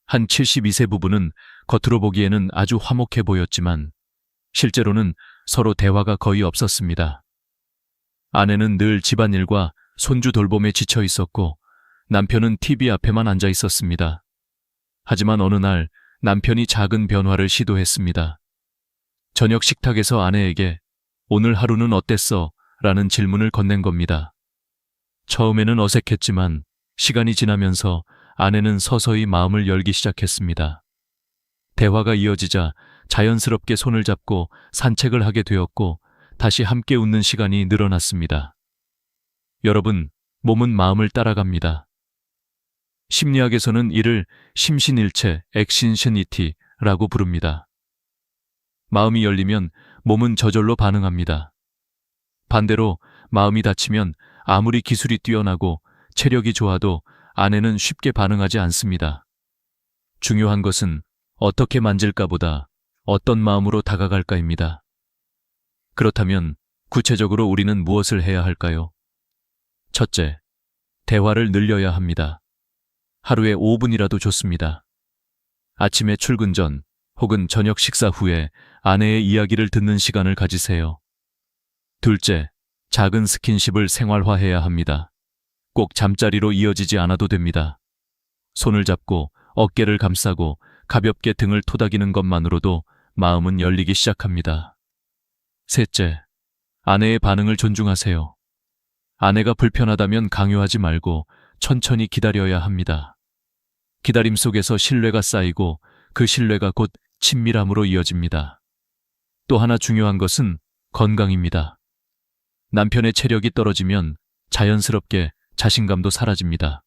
한 72세 부부는 겉으로 보기에는 아주 화목해 보였지만 실제로는 서로 대화가 거의 없었습니다. 아내는 늘 집안일과 손주 돌봄에 지쳐 있었고 남편은 TV 앞에만 앉아 있었습니다. 하지만 어느 날 남편이 작은 변화를 시도했습니다. 저녁 식탁에서 아내에게 "오늘 하루는 어땠어?" 라는 질문을 건넨 겁니다. 처음에는 어색했지만 시간이 지나면서 아내는 서서히 마음을 열기 시작했습니다. 대화가 이어지자 자연스럽게 손을 잡고 산책을 하게 되었고 다시 함께 웃는 시간이 늘어났습니다. 여러분, 몸은 마음을 따라갑니다. 심리학에서는 이를 심신일체, 액신셔니티라고 부릅니다. 마음이 열리면 몸은 저절로 반응합니다. 반대로 마음이 닫히면 아무리 기술이 뛰어나고 체력이 좋아도 아내는 쉽게 반응하지 않습니다. 중요한 것은 어떻게 만질까보다 어떤 마음으로 다가갈까입니다. 그렇다면 구체적으로 우리는 무엇을 해야 할까요? 첫째, 대화를 늘려야 합니다. 하루에 5분이라도 좋습니다. 아침에 출근 전 혹은 저녁 식사 후에 아내의 이야기를 듣는 시간을 가지세요. 둘째, 작은 스킨십을 생활화해야 합니다. 꼭 잠자리로 이어지지 않아도 됩니다. 손을 잡고 어깨를 감싸고 가볍게 등을 토닥이는 것만으로도 마음은 열리기 시작합니다. 셋째, 아내의 반응을 존중하세요. 아내가 불편하다면 강요하지 말고 천천히 기다려야 합니다. 기다림 속에서 신뢰가 쌓이고 그 신뢰가 곧 친밀함으로 이어집니다. 또 하나 중요한 것은 건강입니다. 남편의 체력이 떨어지면 자연스럽게 자신감도 사라집니다.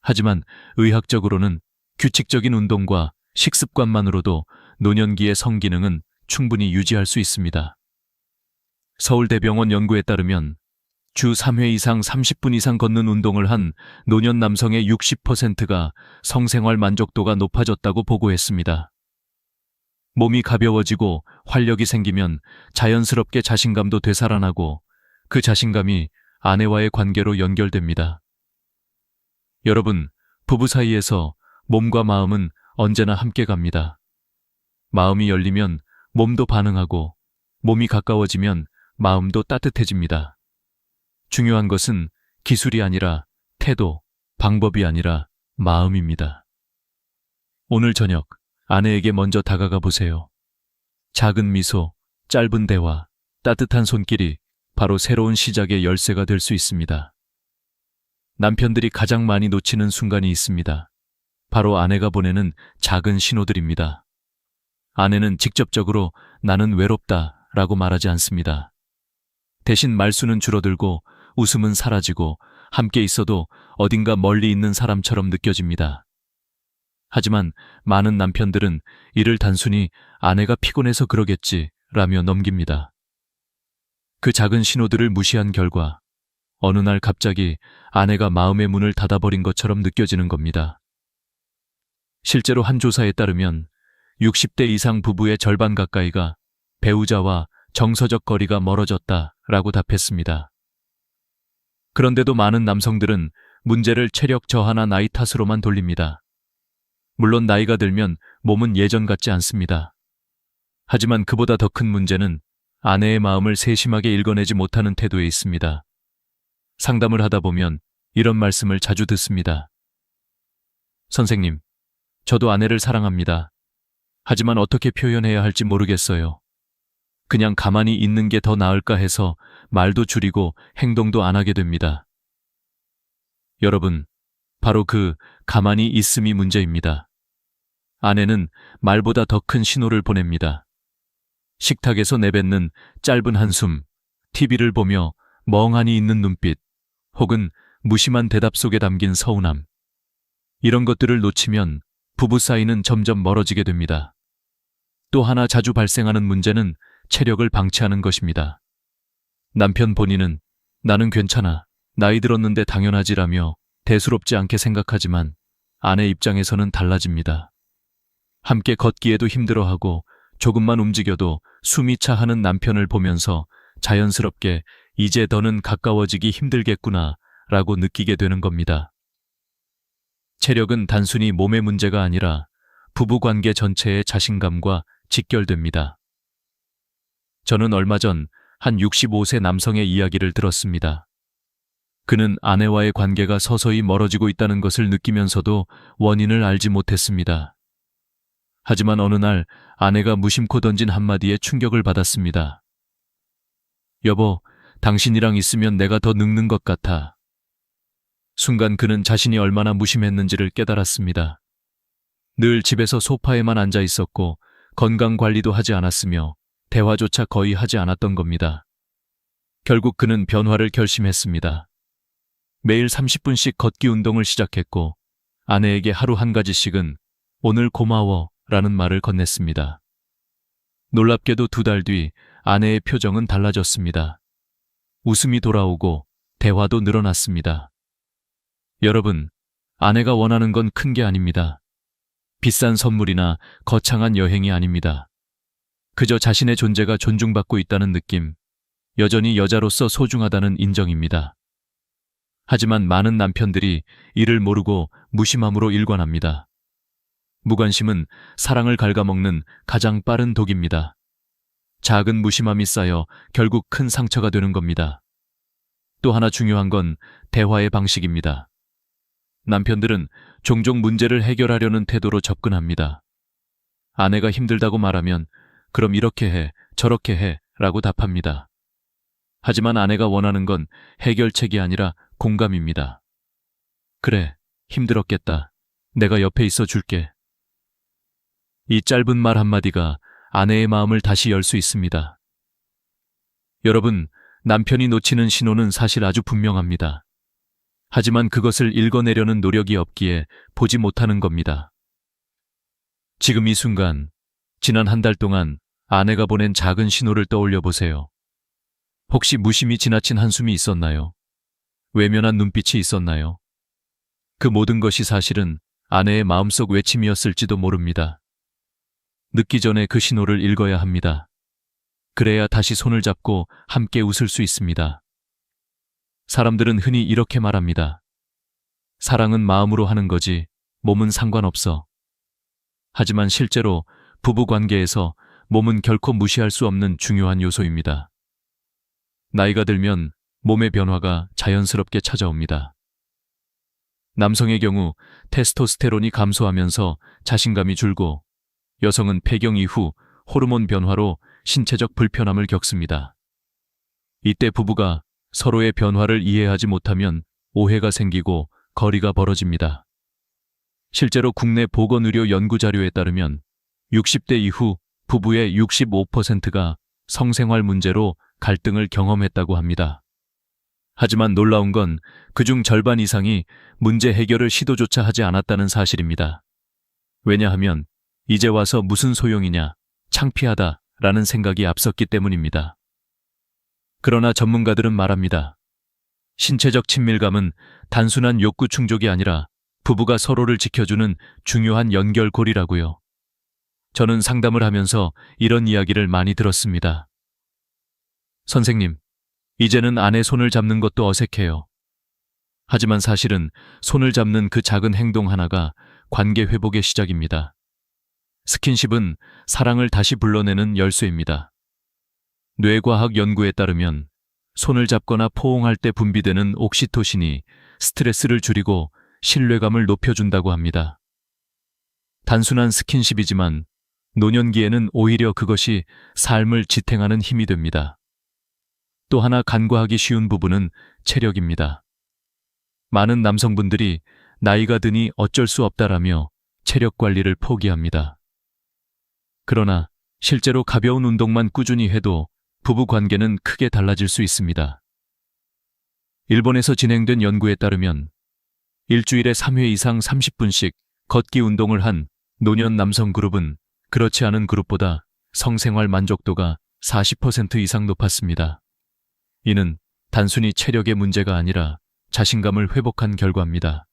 하지만 의학적으로는 규칙적인 운동과 식습관만으로도 노년기의 성기능은 충분히 유지할 수 있습니다. 서울대병원 연구에 따르면 주 3회 이상 30분 이상 걷는 운동을 한 노년 남성의 60%가 성생활 만족도가 높아졌다고 보고했습니다. 몸이 가벼워지고 활력이 생기면 자연스럽게 자신감도 되살아나고 그 자신감이 아내와의 관계로 연결됩니다. 여러분, 부부 사이에서 몸과 마음은 언제나 함께 갑니다. 마음이 열리면 몸도 반응하고 몸이 가까워지면 마음도 따뜻해집니다. 중요한 것은 기술이 아니라 태도, 방법이 아니라 마음입니다. 오늘 저녁 아내에게 먼저 다가가 보세요. 작은 미소, 짧은 대화, 따뜻한 손길이 바로 새로운 시작의 열쇠가 될 수 있습니다. 남편들이 가장 많이 놓치는 순간이 있습니다. 바로 아내가 보내는 작은 신호들입니다. 아내는 직접적으로 "나는 외롭다" 라고 말하지 않습니다. 대신 말수는 줄어들고 웃음은 사라지고 함께 있어도 어딘가 멀리 있는 사람처럼 느껴집니다. 하지만 많은 남편들은 이를 단순히 "아내가 피곤해서 그러겠지" 라며 넘깁니다. 그 작은 신호들을 무시한 결과 어느 날 갑자기 아내가 마음의 문을 닫아버린 것처럼 느껴지는 겁니다. 실제로 한 조사에 따르면 60대 이상 부부의 절반 가까이가 배우자와 정서적 거리가 멀어졌다라고 답했습니다. 그런데도 많은 남성들은 문제를 체력 저하나 나이 탓으로만 돌립니다. 물론 나이가 들면 몸은 예전 같지 않습니다. 하지만 그보다 더 큰 문제는 아내의 마음을 세심하게 읽어내지 못하는 태도에 있습니다. 상담을 하다 보면 이런 말씀을 자주 듣습니다. "선생님, 저도 아내를 사랑합니다. 하지만 어떻게 표현해야 할지 모르겠어요. 그냥 가만히 있는 게 더 나을까 해서 말도 줄이고 행동도 안 하게 됩니다." 여러분, 바로 그 가만히 있음이 문제입니다. 아내는 말보다 더 큰 신호를 보냅니다. 식탁에서 내뱉는 짧은 한숨, TV를 보며 멍하니 있는 눈빛, 혹은 무심한 대답 속에 담긴 서운함. 이런 것들을 놓치면 부부 사이는 점점 멀어지게 됩니다. 또 하나 자주 발생하는 문제는 체력을 방치하는 것입니다. 남편 본인은 "나는 괜찮아, 나이 들었는데 당연하지라며 대수롭지 않게 생각하지만 아내 입장에서는 달라집니다. 함께 걷기에도 힘들어하고 조금만 움직여도 숨이 차하는 남편을 보면서 자연스럽게 "이제 더는 가까워지기 힘들겠구나 라고 느끼게 되는 겁니다. 체력은 단순히 몸의 문제가 아니라 부부 관계 전체의 자신감과 직결됩니다. 저는 얼마 전 한 65세 남성의 이야기를 들었습니다. 그는 아내와의 관계가 서서히 멀어지고 있다는 것을 느끼면서도 원인을 알지 못했습니다. 하지만 어느 날 아내가 무심코 던진 한마디에 충격을 받았습니다. 여보, 당신이랑 있으면 내가 더 늙는 것 같아. 순간 그는 자신이 얼마나 무심했는지를 깨달았습니다. 늘 집에서 소파에만 앉아 있었고 건강 관리도 하지 않았으며 대화조차 거의 하지 않았던 겁니다. 결국 그는 변화를 결심했습니다. 매일 30분씩 걷기 운동을 시작했고 아내에게 하루 한 가지씩은 오늘 고마워 라는 말을 건넸습니다. 놀랍게도 2달 뒤 아내의 표정은 달라졌습니다. 웃음이 돌아오고 대화도 늘어났습니다. 여러분, 아내가 원하는 건 큰 게 아닙니다. 비싼 선물이나 거창한 여행이 아닙니다. 그저 자신의 존재가 존중받고 있다는 느낌, 여전히 여자로서 소중하다는 인정입니다. 하지만 많은 남편들이 이를 모르고 무심함으로 일관합니다. 무관심은 사랑을 갉아먹는 가장 빠른 독입니다. 작은 무심함이 쌓여 결국 큰 상처가 되는 겁니다. 또 하나 중요한 건 대화의 방식입니다. 남편들은 종종 문제를 해결하려는 태도로 접근합니다. 아내가 힘들다고 말하면 그럼 이렇게 해, 저렇게 해 라고 답합니다. 하지만 아내가 원하는 건 해결책이 아니라 공감입니다. 그래, 힘들었겠다. 내가 옆에 있어 줄게. 이 짧은 말 한마디가 아내의 마음을 다시 열 수 있습니다. 여러분, 남편이 놓치는 신호는 사실 아주 분명합니다. 하지만 그것을 읽어내려는 노력이 없기에 보지 못하는 겁니다. 지금 이 순간, 지난 한 달 동안 아내가 보낸 작은 신호를 떠올려 보세요. 혹시 무심히 지나친 한숨이 있었나요? 외면한 눈빛이 있었나요? 그 모든 것이 사실은 아내의 마음속 외침이었을지도 모릅니다. 늦기 전에 그 신호를 읽어야 합니다. 그래야 다시 손을 잡고 함께 웃을 수 있습니다. 사람들은 흔히 이렇게 말합니다. 사랑은 마음으로 하는 거지, 몸은 상관없어. 하지만 실제로 부부 관계에서 몸은 결코 무시할 수 없는 중요한 요소입니다. 나이가 들면 몸의 변화가 자연스럽게 찾아옵니다. 남성의 경우 테스토스테론이 감소하면서 자신감이 줄고 여성은 폐경 이후 호르몬 변화로 신체적 불편함을 겪습니다. 이때 부부가 서로의 변화를 이해하지 못하면 오해가 생기고 거리가 벌어집니다. 실제로 국내 보건의료 연구자료에 따르면 60대 이후 부부의 65%가 성생활 문제로 갈등을 경험했다고 합니다. 하지만 놀라운 건 그중 절반 이상이 문제 해결을 시도조차 하지 않았다는 사실입니다. 왜냐하면 이제 와서 무슨 소용이냐, 창피하다라는 생각이 앞섰기 때문입니다. 그러나 전문가들은 말합니다. 신체적 친밀감은 단순한 욕구 충족이 아니라 부부가 서로를 지켜주는 중요한 연결고리라고요. 저는 상담을 하면서 이런 이야기를 많이 들었습니다. 선생님, 이제는 아내 손을 잡는 것도 어색해요. 하지만 사실은 손을 잡는 그 작은 행동 하나가 관계 회복의 시작입니다. 스킨십은 사랑을 다시 불러내는 열쇠입니다. 뇌과학 연구에 따르면 손을 잡거나 포옹할 때 분비되는 옥시토신이 스트레스를 줄이고 신뢰감을 높여준다고 합니다. 단순한 스킨십이지만 노년기에는 오히려 그것이 삶을 지탱하는 힘이 됩니다. 또 하나 간과하기 쉬운 부분은 체력입니다. 많은 남성분들이 나이가 드니 어쩔 수 없다라며 체력 관리를 포기합니다. 그러나 실제로 가벼운 운동만 꾸준히 해도 부부 관계는 크게 달라질 수 있습니다. 일본에서 진행된 연구에 따르면 일주일에 3회 이상 30분씩 걷기 운동을 한 노년 남성 그룹은 그렇지 않은 그룹보다 성생활 만족도가 40% 이상 높았습니다. 이는 단순히 체력의 문제가 아니라 자신감을 회복한 결과입니다.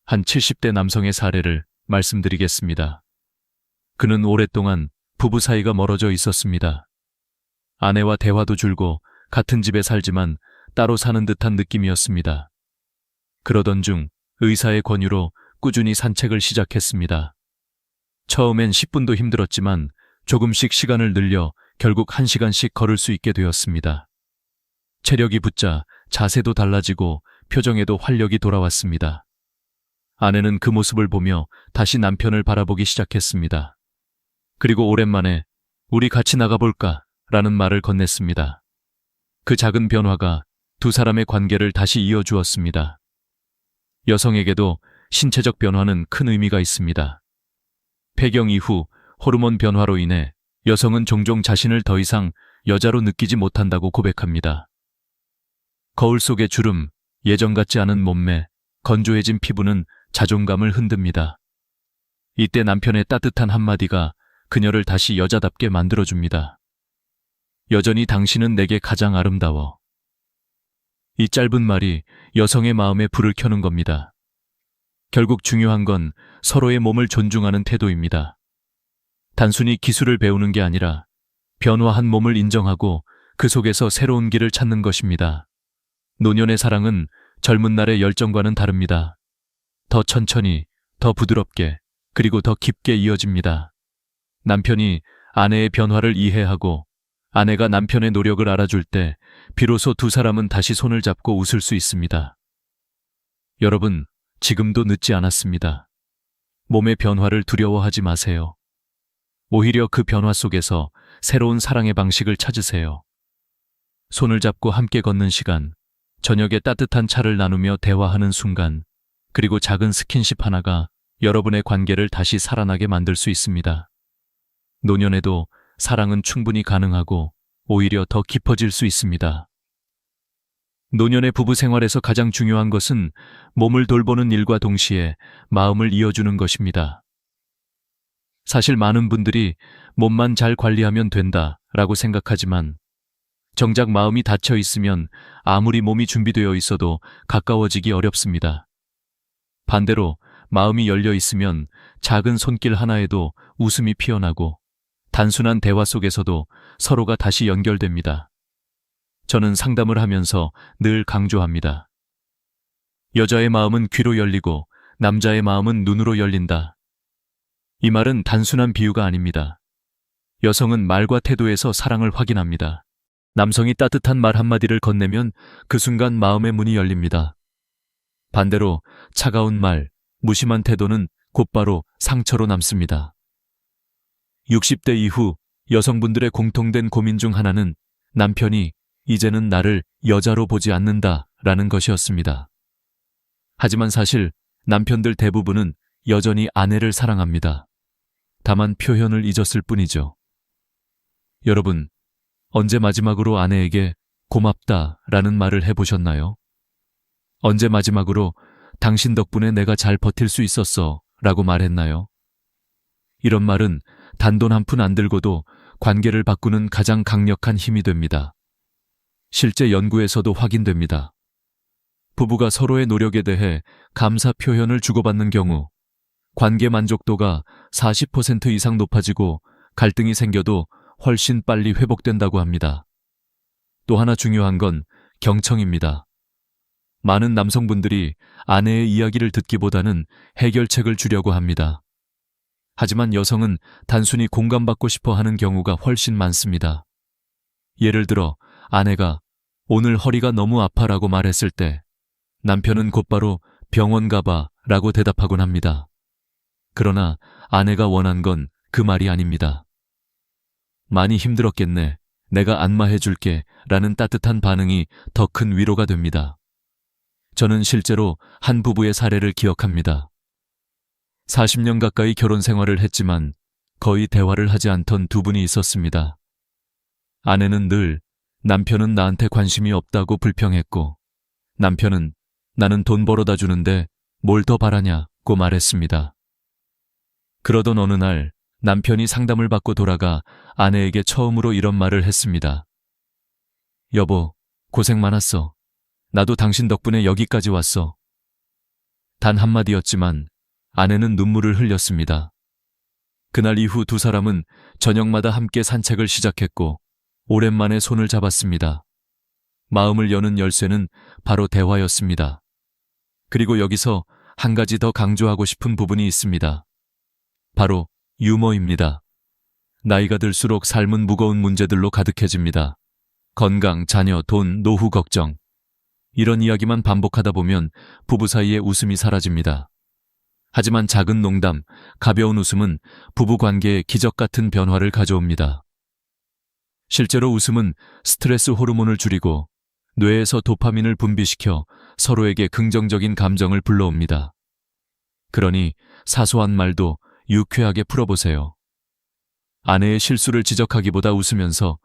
한 70대 남성의 사례를 말씀드리겠습니다. 그는 오랫동안 부부 사이가 멀어져 있었습니다. 아내와 대화도 줄고 같은 집에 살지만 따로 사는 듯한 느낌이었습니다. 그러던 중 의사의 권유로 꾸준히 산책을 시작했습니다. 처음엔 10분도 힘들었지만 조금씩 시간을 늘려 결국 1시간씩 걸을 수 있게 되었습니다. 체력이 붙자 자세도 달라지고 표정에도 활력이 돌아왔습니다. 아내는 그 모습을 보며 다시 남편을 바라보기 시작했습니다. 그리고 오랜만에 우리 같이 나가볼까? 라는 말을 건넸습니다. 그 작은 변화가 두 사람의 관계를 다시 이어주었습니다. 여성에게도 신체적 변화는 큰 의미가 있습니다. 폐경 이후 호르몬 변화로 인해 여성은 종종 자신을 더 이상 여자로 느끼지 못한다고 고백합니다. 거울 속의 주름, 예전 같지 않은 몸매, 건조해진 피부는 자존감을 흔듭니다. 이때 남편의 따뜻한 한마디가 그녀를 다시 여자답게 만들어줍니다. 여전히 당신은 내게 가장 아름다워. 이 짧은 말이 여성의 마음에 불을 켜는 겁니다. 결국 중요한 건 서로의 몸을 존중하는 태도입니다. 단순히 기술을 배우는 게 아니라 변화한 몸을 인정하고 그 속에서 새로운 길을 찾는 것입니다. 노년의 사랑은 젊은 날의 열정과는 다릅니다. 더 천천히, 더 부드럽게, 그리고 더 깊게 이어집니다. 남편이 아내의 변화를 이해하고 아내가 남편의 노력을 알아줄 때 비로소 두 사람은 다시 손을 잡고 웃을 수 있습니다. 여러분, 지금도 늦지 않았습니다. 몸의 변화를 두려워하지 마세요. 오히려 그 변화 속에서 새로운 사랑의 방식을 찾으세요. 손을 잡고 함께 걷는 시간, 저녁에 따뜻한 차를 나누며 대화하는 순간, 그리고 작은 스킨십 하나가 여러분의 관계를 다시 살아나게 만들 수 있습니다. 노년에도 사랑은 충분히 가능하고 오히려 더 깊어질 수 있습니다. 노년의 부부 생활에서 가장 중요한 것은 몸을 돌보는 일과 동시에 마음을 이어주는 것입니다. 사실 많은 분들이 몸만 잘 관리하면 된다라고 생각하지만 정작 마음이 닫혀 있으면 아무리 몸이 준비되어 있어도 가까워지기 어렵습니다. 반대로 마음이 열려 있으면 작은 손길 하나에도 웃음이 피어나고 단순한 대화 속에서도 서로가 다시 연결됩니다. 저는 상담을 하면서 늘 강조합니다. 여자의 마음은 귀로 열리고 남자의 마음은 눈으로 열린다. 이 말은 단순한 비유가 아닙니다. 여성은 말과 태도에서 사랑을 확인합니다. 남성이 따뜻한 말 한마디를 건네면 그 순간 마음의 문이 열립니다. 반대로 차가운 말, 무심한 태도는 곧바로 상처로 남습니다. 60대 이후 여성분들의 공통된 고민 중 하나는 남편이 이제는 나를 여자로 보지 않는다라는 것이었습니다. 하지만 사실 남편들 대부분은 여전히 아내를 사랑합니다. 다만 표현을 잊었을 뿐이죠. 여러분, 언제 마지막으로 아내에게 고맙다라는 말을 해보셨나요? 언제 마지막으로 당신 덕분에 내가 잘 버틸 수 있었어 라고 말했나요? 이런 말은 단돈 한 푼 안 들고도 관계를 바꾸는 가장 강력한 힘이 됩니다. 실제 연구에서도 확인됩니다. 부부가 서로의 노력에 대해 감사 표현을 주고받는 경우 관계 만족도가 40% 이상 높아지고 갈등이 생겨도 훨씬 빨리 회복된다고 합니다. 또 하나 중요한 건 경청입니다. 많은 남성분들이 아내의 이야기를 듣기보다는 해결책을 주려고 합니다. 하지만 여성은 단순히 공감받고 싶어 하는 경우가 훨씬 많습니다. 예를 들어 아내가 오늘 허리가 너무 아파라고 말했을 때 남편은 곧바로 병원 가봐 라고 대답하곤 합니다. 그러나 아내가 원한 건 그 말이 아닙니다. 많이 힘들었겠네. 내가 안마해줄게 라는 따뜻한 반응이 더 큰 위로가 됩니다. 저는 실제로 한 부부의 사례를 기억합니다. 40년 가까이 결혼 생활을 했지만 거의 대화를 하지 않던 두 분이 있었습니다. 아내는 늘 남편은 나한테 관심이 없다고 불평했고 남편은 나는 돈 벌어다 주는데 뭘 더 바라냐고 말했습니다. 그러던 어느 날 남편이 상담을 받고 돌아가 아내에게 처음으로 이런 말을 했습니다. 여보, 고생 많았어. 나도 당신 덕분에 여기까지 왔어. 단 한마디였지만 아내는 눈물을 흘렸습니다. 그날 이후 두 사람은 저녁마다 함께 산책을 시작했고 오랜만에 손을 잡았습니다. 마음을 여는 열쇠는 바로 대화였습니다. 그리고 여기서 한 가지 더 강조하고 싶은 부분이 있습니다. 바로 유머입니다. 나이가 들수록 삶은 무거운 문제들로 가득해집니다. 건강, 자녀, 돈, 노후 걱정. 이런 이야기만 반복하다 보면 부부 사이의 웃음이 사라집니다. 하지만 작은 농담, 가벼운 웃음은 부부 관계에 기적 같은 변화를 가져옵니다. 실제로 웃음은 스트레스 호르몬을 줄이고 뇌에서 도파민을 분비시켜 서로에게 긍정적인 감정을 불러옵니다. 그러니 사소한 말도 유쾌하게 풀어보세요. 아내의 실수를 지적하기보다 웃으면서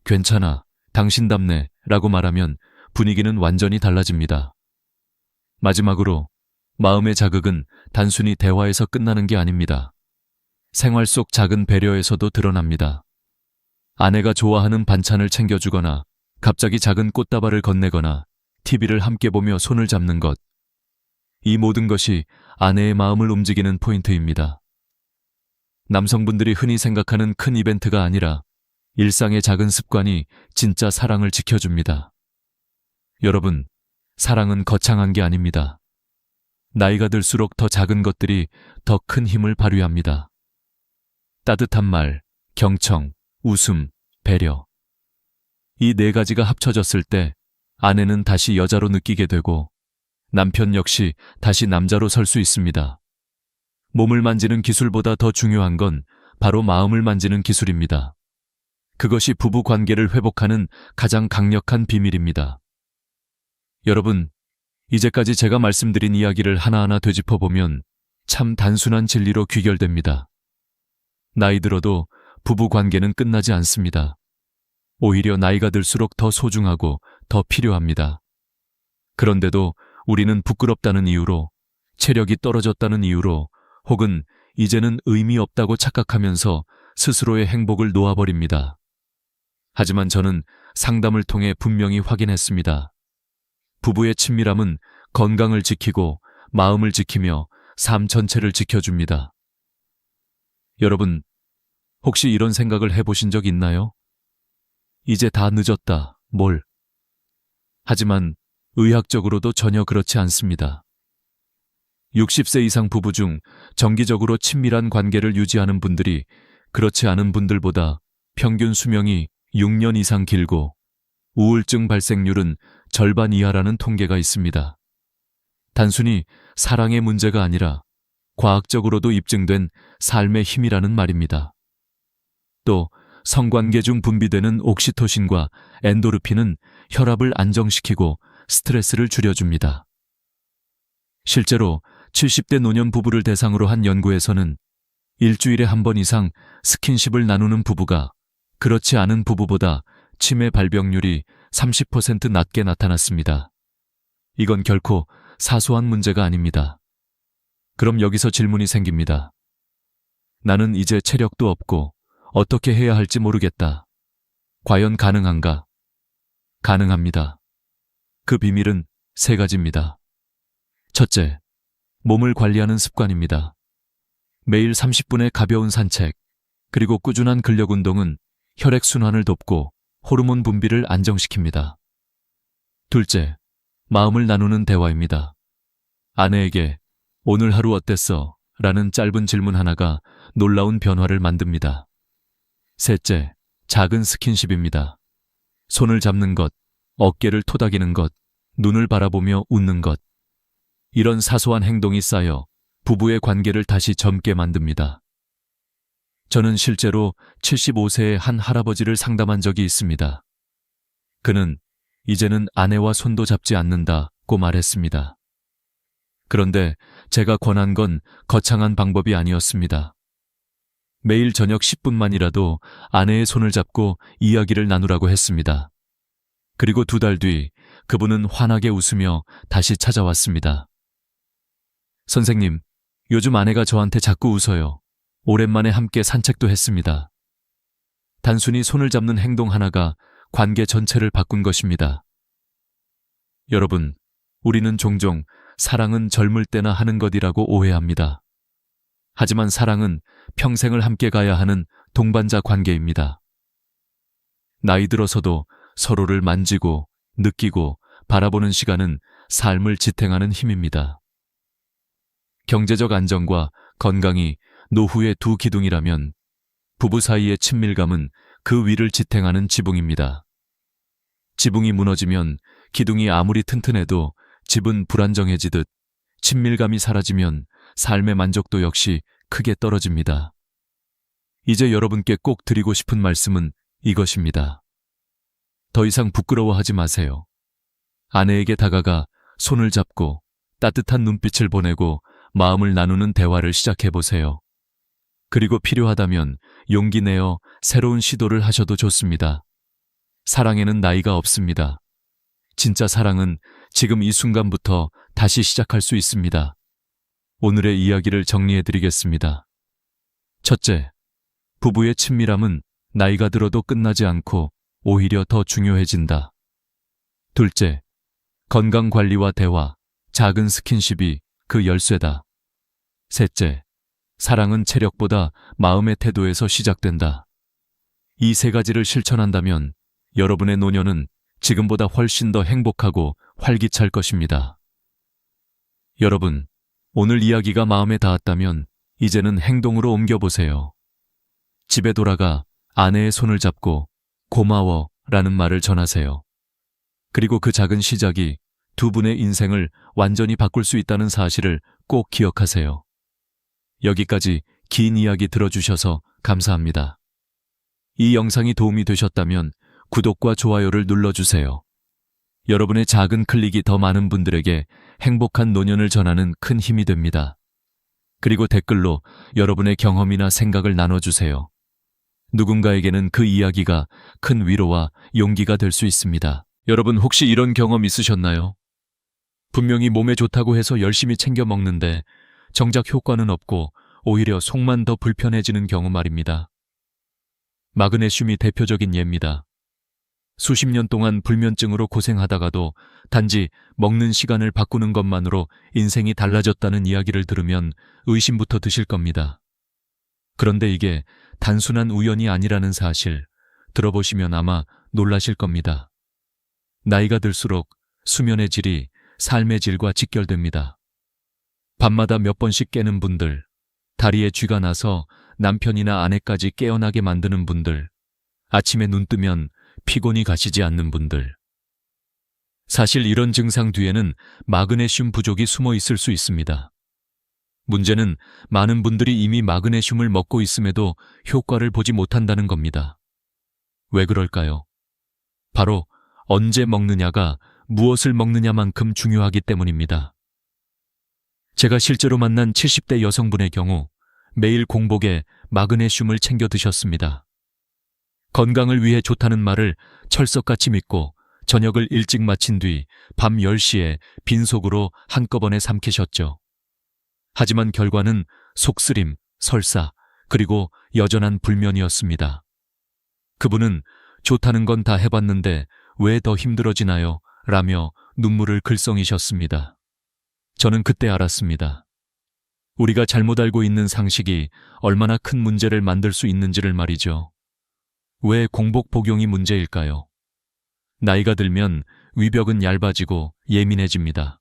괜찮아, 당신답네 라고 말하면 분위기는 완전히 달라집니다. 마지막으로 마음의 자극은 단순히 대화에서 끝나는 게 아닙니다. 생활 속 작은 배려에서도 드러납니다. 아내가 좋아하는 반찬을 챙겨주거나 갑자기 작은 꽃다발을 건네거나 TV를 함께 보며 손을 잡는 것. 이 모든 것이 아내의 마음을 움직이는 포인트입니다. 남성분들이 흔히 생각하는 큰 이벤트가 아니라 일상의 작은 습관이 진짜 사랑을 지켜줍니다. 여러분, 사랑은 거창한 게 아닙니다. 나이가 들수록 더 작은 것들이 더 큰 힘을 발휘합니다. 따뜻한 말, 경청, 웃음, 배려. 이 네 가지가 합쳐졌을 때 아내는 다시 여자로 느끼게 되고 남편 역시 다시 남자로 설 수 있습니다. 몸을 만지는 기술보다 더 중요한 건 바로 마음을 만지는 기술입니다. 그것이 부부 관계를 회복하는 가장 강력한 비밀입니다. 여러분, 이제까지 제가 말씀드린 이야기를 하나하나 되짚어보면 참 단순한 진리로 귀결됩니다. 나이 들어도 부부 관계는 끝나지 않습니다. 오히려 나이가 들수록 더 소중하고 더 필요합니다. 그런데도 우리는 부끄럽다는 이유로, 체력이 떨어졌다는 이유로, 혹은 이제는 의미 없다고 착각하면서 스스로의 행복을 놓아버립니다. 하지만 저는 상담을 통해 분명히 확인했습니다. 부부의 친밀함은 건강을 지키고 마음을 지키며 삶 전체를 지켜줍니다. 여러분, 혹시 이런 생각을 해보신 적 있나요? 이제 다 늦었다, 뭘. 하지만 의학적으로도 전혀 그렇지 않습니다. 60세 이상 부부 중 정기적으로 친밀한 관계를 유지하는 분들이 그렇지 않은 분들보다 평균 수명이 6년 이상 길고 우울증 발생률은 절반 이하라는 통계가 있습니다. 단순히 사랑의 문제가 아니라 과학적으로도 입증된 삶의 힘이라는 말입니다. 또 성관계 중 분비되는 옥시토신과 엔도르핀은 혈압을 안정시키고 스트레스를 줄여줍니다. 실제로 70대 노년 부부를 대상으로 한 연구에서는 일주일에 한 번 이상 스킨십을 나누는 부부가 그렇지 않은 부부보다 치매 발병률이 30% 낮게 나타났습니다. 이건 결코 사소한 문제가 아닙니다. 그럼 여기서 질문이 생깁니다. 나는 이제 체력도 없고 어떻게 해야 할지 모르겠다. 과연 가능한가? 가능합니다. 그 비밀은 세 가지입니다. 첫째, 몸을 관리하는 습관입니다. 매일 30분의 가벼운 산책, 그리고 꾸준한 근력 운동은 혈액순환을 돕고 호르몬 분비를 안정시킵니다. 둘째, 마음을 나누는 대화입니다. 아내에게 오늘 하루 어땠어? 라는 짧은 질문 하나가 놀라운 변화를 만듭니다. 셋째, 작은 스킨십입니다. 손을 잡는 것, 어깨를 토닥이는 것, 눈을 바라보며 웃는 것. 이런 사소한 행동이 쌓여 부부의 관계를 다시 젊게 만듭니다. 저는 실제로 75세의 한 할아버지를 상담한 적이 있습니다. 그는 이제는 아내와 손도 잡지 않는다고 말했습니다. 그런데 제가 권한 건 거창한 방법이 아니었습니다. 매일 저녁 10분만이라도 아내의 손을 잡고 이야기를 나누라고 했습니다. 그리고 2달 뒤 그분은 환하게 웃으며 다시 찾아왔습니다. 선생님, 요즘 아내가 저한테 자꾸 웃어요. 오랜만에 함께 산책도 했습니다. 단순히 손을 잡는 행동 하나가 관계 전체를 바꾼 것입니다. 여러분, 우리는 종종 사랑은 젊을 때나 하는 것이라고 오해합니다. 하지만 사랑은 평생을 함께 가야 하는 동반자 관계입니다. 나이 들어서도 서로를 만지고 느끼고 바라보는 시간은 삶을 지탱하는 힘입니다. 경제적 안정과 건강이 노후의 두 기둥이라면 부부 사이의 친밀감은 그 위를 지탱하는 지붕입니다. 지붕이 무너지면 기둥이 아무리 튼튼해도 집은 불안정해지듯 친밀감이 사라지면 삶의 만족도 역시 크게 떨어집니다. 이제 여러분께 꼭 드리고 싶은 말씀은 이것입니다. 더 이상 부끄러워하지 마세요. 아내에게 다가가 손을 잡고 따뜻한 눈빛을 보내고 마음을 나누는 대화를 시작해보세요. 그리고 필요하다면 용기 내어 새로운 시도를 하셔도 좋습니다. 사랑에는 나이가 없습니다. 진짜 사랑은 지금 이 순간부터 다시 시작할 수 있습니다. 오늘의 이야기를 정리해드리겠습니다. 첫째, 부부의 친밀함은 나이가 들어도 끝나지 않고 오히려 더 중요해진다. 둘째, 건강관리와 대화, 작은 스킨십이 그 열쇠다. 셋째, 사랑은 체력보다 마음의 태도에서 시작된다. 이 세 가지를 실천한다면 여러분의 노년은 지금보다 훨씬 더 행복하고 활기찰 것입니다. 여러분, 오늘 이야기가 마음에 닿았다면 이제는 행동으로 옮겨보세요. 집에 돌아가 아내의 손을 잡고 고마워 라는 말을 전하세요. 그리고 그 작은 시작이 두 분의 인생을 완전히 바꿀 수 있다는 사실을 꼭 기억하세요. 여기까지 긴 이야기 들어주셔서 감사합니다. 이 영상이 도움이 되셨다면 구독과 좋아요를 눌러주세요. 여러분의 작은 클릭이 더 많은 분들에게 행복한 노년을 전하는 큰 힘이 됩니다. 그리고 댓글로 여러분의 경험이나 생각을 나눠주세요. 누군가에게는 그 이야기가 큰 위로와 용기가 될 수 있습니다. 여러분 혹시 이런 경험 있으셨나요? 분명히 몸에 좋다고 해서 열심히 챙겨 먹는데 정작 효과는 없고 오히려 속만 더 불편해지는 경우 말입니다. 마그네슘이 대표적인 예입니다. 수십 년 동안 불면증으로 고생하다가도 단지 먹는 시간을 바꾸는 것만으로 인생이 달라졌다는 이야기를 들으면 의심부터 드실 겁니다. 그런데 이게 단순한 우연이 아니라는 사실 들어보시면 아마 놀라실 겁니다. 나이가 들수록 수면의 질이 삶의 질과 직결됩니다. 밤마다 몇 번씩 깨는 분들, 다리에 쥐가 나서 남편이나 아내까지 깨어나게 만드는 분들, 아침에 눈 뜨면 피곤이 가시지 않는 분들. 사실 이런 증상 뒤에는 마그네슘 부족이 숨어 있을 수 있습니다. 문제는 많은 분들이 이미 마그네슘을 먹고 있음에도 효과를 보지 못한다는 겁니다. 왜 그럴까요? 바로 언제 먹느냐가 무엇을 먹느냐만큼 중요하기 때문입니다. 제가 실제로 만난 70대 여성분의 경우 매일 공복에 마그네슘을 챙겨 드셨습니다. 건강을 위해 좋다는 말을 철석같이 믿고 저녁을 일찍 마친 뒤 밤 10시에 빈속으로 한꺼번에 삼키셨죠. 하지만 결과는 속쓰림, 설사, 그리고 여전한 불면이었습니다. 그분은 좋다는 건 다 해봤는데 왜 더 힘들어지나요? 라며 눈물을 글썽이셨습니다. 저는 그때 알았습니다. 우리가 잘못 알고 있는 상식이 얼마나 큰 문제를 만들 수 있는지를 말이죠. 왜 공복 복용이 문제일까요? 나이가 들면 위벽은 얇아지고 예민해집니다.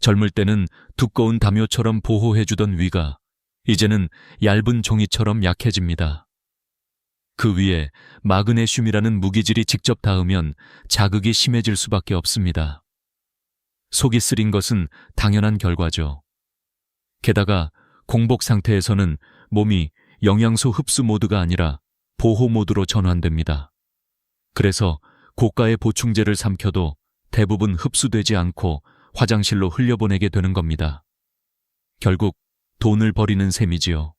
젊을 때는 두꺼운 담요처럼 보호해주던 위가 이제는 얇은 종이처럼 약해집니다. 그 위에 마그네슘이라는 무기질이 직접 닿으면 자극이 심해질 수밖에 없습니다. 속이 쓰린 것은 당연한 결과죠. 게다가 공복 상태에서는 몸이 영양소 흡수 모드가 아니라 보호 모드로 전환됩니다. 그래서 고가의 보충제를 삼켜도 대부분 흡수되지 않고 화장실로 흘려보내게 되는 겁니다. 결국 돈을 버리는 셈이지요.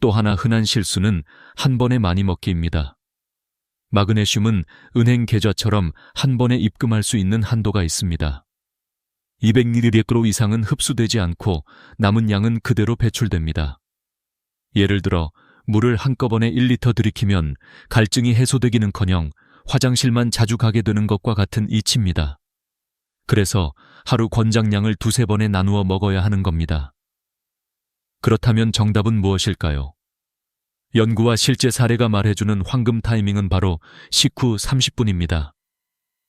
또 하나 흔한 실수는 한 번에 많이 먹기입니다. 마그네슘은 은행 계좌처럼 한 번에 입금할 수 있는 한도가 있습니다. 200ml 이상은 흡수되지 않고 남은 양은 그대로 배출됩니다. 예를 들어 물을 한꺼번에 1리터 들이키면 갈증이 해소되기는커녕 화장실만 자주 가게 되는 것과 같은 이치입니다. 그래서 하루 권장량을 두세 번에 나누어 먹어야 하는 겁니다. 그렇다면 정답은 무엇일까요? 연구와 실제 사례가 말해주는 황금 타이밍은 바로 식후 30분입니다.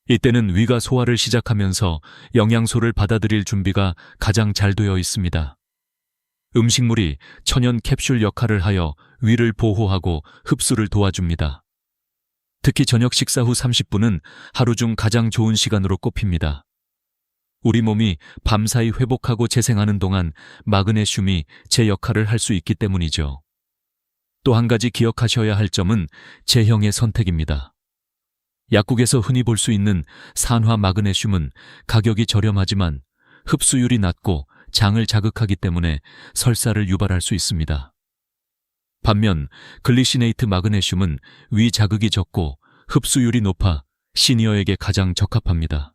이때는 위가 소화를 시작하면서 영양소를 받아들일 준비가 가장 잘 되어 있습니다. 음식물이 천연 캡슐 역할을 하여 위를 보호하고 흡수를 도와줍니다. 특히 저녁 식사 후 30분은 하루 중 가장 좋은 시간으로 꼽힙니다. 우리 몸이 밤사이 회복하고 재생하는 동안 마그네슘이 제 역할을 할 수 있기 때문이죠. 또 한 가지 기억하셔야 할 점은 제형의 선택입니다. 약국에서 흔히 볼 수 있는 산화 마그네슘은 가격이 저렴하지만 흡수율이 낮고 장을 자극하기 때문에 설사를 유발할 수 있습니다. 반면 글리시네이트 마그네슘은 위 자극이 적고 흡수율이 높아 시니어에게 가장 적합합니다.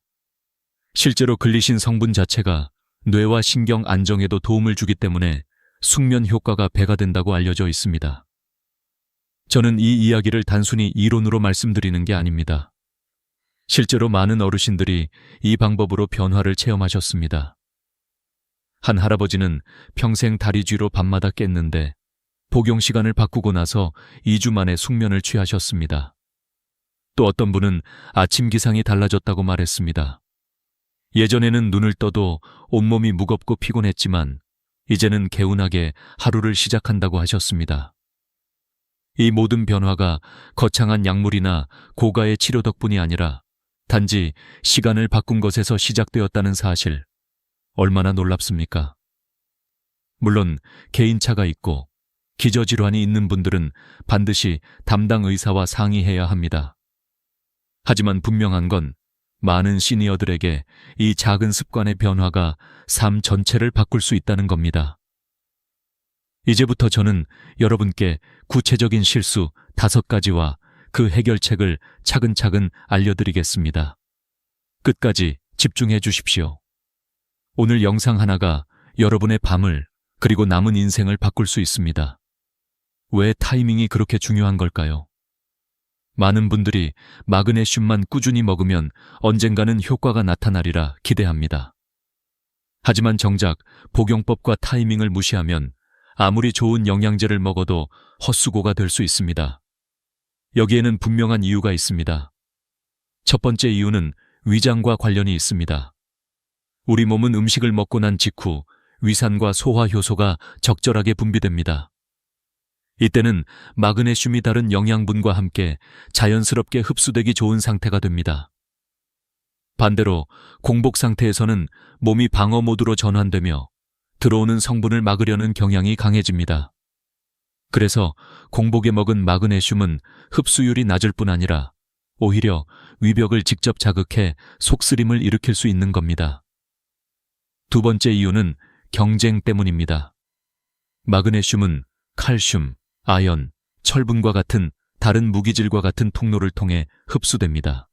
실제로 글리신 성분 자체가 뇌와 신경 안정에도 도움을 주기 때문에 숙면 효과가 배가 된다고 알려져 있습니다. 저는 이 이야기를 단순히 이론으로 말씀드리는 게 아닙니다. 실제로 많은 어르신들이 이 방법으로 변화를 체험하셨습니다. 한 할아버지는 평생 다리쥐로 밤마다 깼는데 복용 시간을 바꾸고 나서 2주 만에 숙면을 취하셨습니다. 또 어떤 분은 아침 기상이 달라졌다고 말했습니다. 예전에는 눈을 떠도 온몸이 무겁고 피곤했지만 이제는 개운하게 하루를 시작한다고 하셨습니다. 이 모든 변화가 거창한 약물이나 고가의 치료 덕분이 아니라 단지 시간을 바꾼 것에서 시작되었다는 사실, 얼마나 놀랍습니까? 물론 개인차가 있고 기저질환이 있는 분들은 반드시 담당 의사와 상의해야 합니다. 하지만 분명한 건 많은 시니어들에게 이 작은 습관의 변화가 삶 전체를 바꿀 수 있다는 겁니다. 이제부터 저는 여러분께 구체적인 실수 5가지와 그 해결책을 차근차근 알려드리겠습니다. 끝까지 집중해 주십시오. 오늘 영상 하나가 여러분의 밤을 그리고 남은 인생을 바꿀 수 있습니다. 왜 타이밍이 그렇게 중요한 걸까요? 많은 분들이 마그네슘만 꾸준히 먹으면 언젠가는 효과가 나타나리라 기대합니다. 하지만 정작 복용법과 타이밍을 무시하면 아무리 좋은 영양제를 먹어도 헛수고가 될 수 있습니다. 여기에는 분명한 이유가 있습니다. 첫 번째 이유는 위장과 관련이 있습니다. 우리 몸은 음식을 먹고 난 직후 위산과 소화 효소가 적절하게 분비됩니다. 이때는 마그네슘이 다른 영양분과 함께 자연스럽게 흡수되기 좋은 상태가 됩니다. 반대로 공복 상태에서는 몸이 방어 모드로 전환되며 들어오는 성분을 막으려는 경향이 강해집니다. 그래서 공복에 먹은 마그네슘은 흡수율이 낮을 뿐 아니라 오히려 위벽을 직접 자극해 속쓰림을 일으킬 수 있는 겁니다. 두 번째 이유는 경쟁 때문입니다. 마그네슘은 칼슘, 아연, 철분과 같은 다른 무기질과 같은 통로를 통해 흡수됩니다.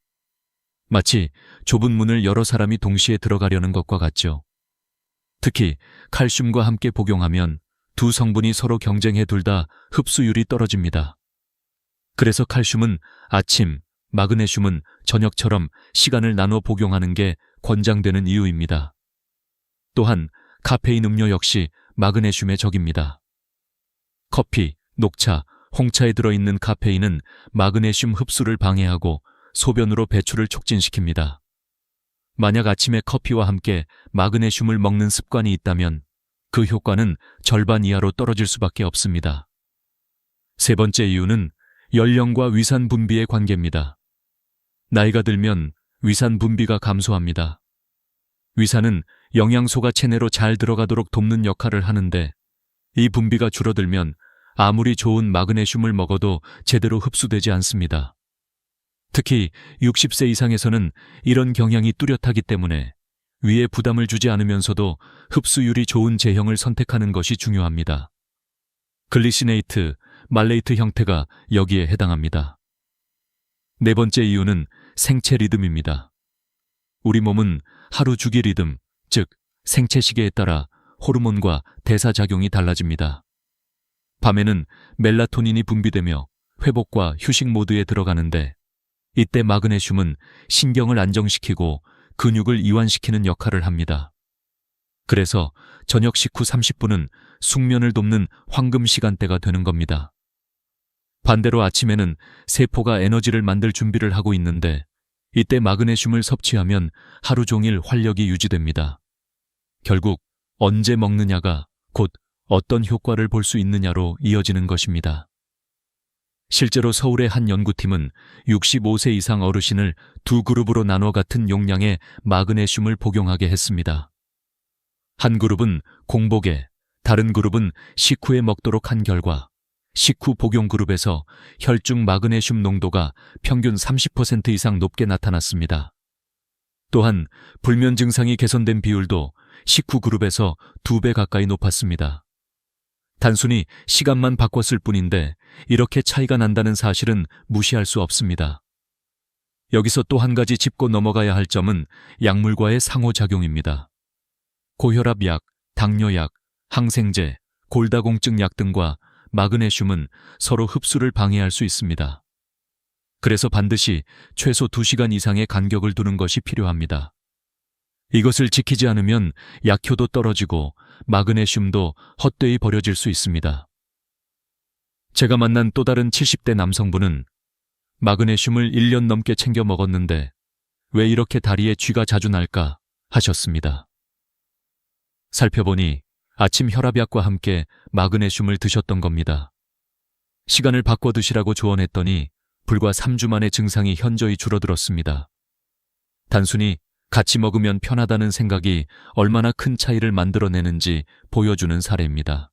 마치 좁은 문을 여러 사람이 동시에 들어가려는 것과 같죠. 특히 칼슘과 함께 복용하면 두 성분이 서로 경쟁해 둘 다 흡수율이 떨어집니다. 그래서 칼슘은 아침, 마그네슘은 저녁처럼 시간을 나눠 복용하는 게 권장되는 이유입니다. 또한 카페인 음료 역시 마그네슘의 적입니다. 커피, 녹차, 홍차에 들어있는 카페인은 마그네슘 흡수를 방해하고 소변으로 배출을 촉진시킵니다. 만약 아침에 커피와 함께 마그네슘을 먹는 습관이 있다면 그 효과는 절반 이하로 떨어질 수밖에 없습니다. 세 번째 이유는 연령과 위산 분비의 관계입니다. 나이가 들면 위산 분비가 감소합니다. 위산은 영양소가 체내로 잘 들어가도록 돕는 역할을 하는데 이 분비가 줄어들면 아무리 좋은 마그네슘을 먹어도 제대로 흡수되지 않습니다. 특히 60세 이상에서는 이런 경향이 뚜렷하기 때문에 위에 부담을 주지 않으면서도 흡수율이 좋은 제형을 선택하는 것이 중요합니다. 글리시네이트, 말레이트 형태가 여기에 해당합니다. 네 번째 이유는 생체 리듬입니다. 우리 몸은 하루 주기 리듬, 즉 생체 시계에 따라 호르몬과 대사작용이 달라집니다. 밤에는 멜라토닌이 분비되며 회복과 휴식 모드에 들어가는데 이때 마그네슘은 신경을 안정시키고 근육을 이완시키는 역할을 합니다. 그래서 저녁 식후 30분은 숙면을 돕는 황금 시간대가 되는 겁니다. 반대로 아침에는 세포가 에너지를 만들 준비를 하고 있는데 이때 마그네슘을 섭취하면 하루 종일 활력이 유지됩니다. 결국 언제 먹느냐가 곧 어떤 효과를 볼 수 있느냐로 이어지는 것입니다. 실제로 서울의 한 연구팀은 65세 이상 어르신을 두 그룹으로 나눠 같은 용량의 마그네슘을 복용하게 했습니다. 한 그룹은 공복에, 다른 그룹은 식후에 먹도록 한 결과 식후 복용 그룹에서 혈중 마그네슘 농도가 평균 30% 이상 높게 나타났습니다. 또한 불면 증상이 개선된 비율도 식후 그룹에서 2배 가까이 높았습니다. 단순히 시간만 바꿨을 뿐인데 이렇게 차이가 난다는 사실은 무시할 수 없습니다. 여기서 또 한 가지 짚고 넘어가야 할 점은 약물과의 상호작용입니다. 고혈압약, 당뇨약, 항생제, 골다공증 약 등과 마그네슘은 서로 흡수를 방해할 수 있습니다. 그래서 반드시 최소 2시간 이상의 간격을 두는 것이 필요합니다. 이것을 지키지 않으면 약효도 떨어지고 마그네슘도 헛되이 버려질 수 있습니다. 제가 만난 또 다른 70대 남성분은 마그네슘을 1년 넘게 챙겨 먹었는데 왜 이렇게 다리에 쥐가 자주 날까 하셨습니다. 살펴보니 아침 혈압약과 함께 마그네슘을 드셨던 겁니다. 시간을 바꿔 드시라고 조언했더니 불과 3주 만에 증상이 현저히 줄어들었습니다. 단순히 같이 먹으면 편하다는 생각이 얼마나 큰 차이를 만들어내는지 보여주는 사례입니다.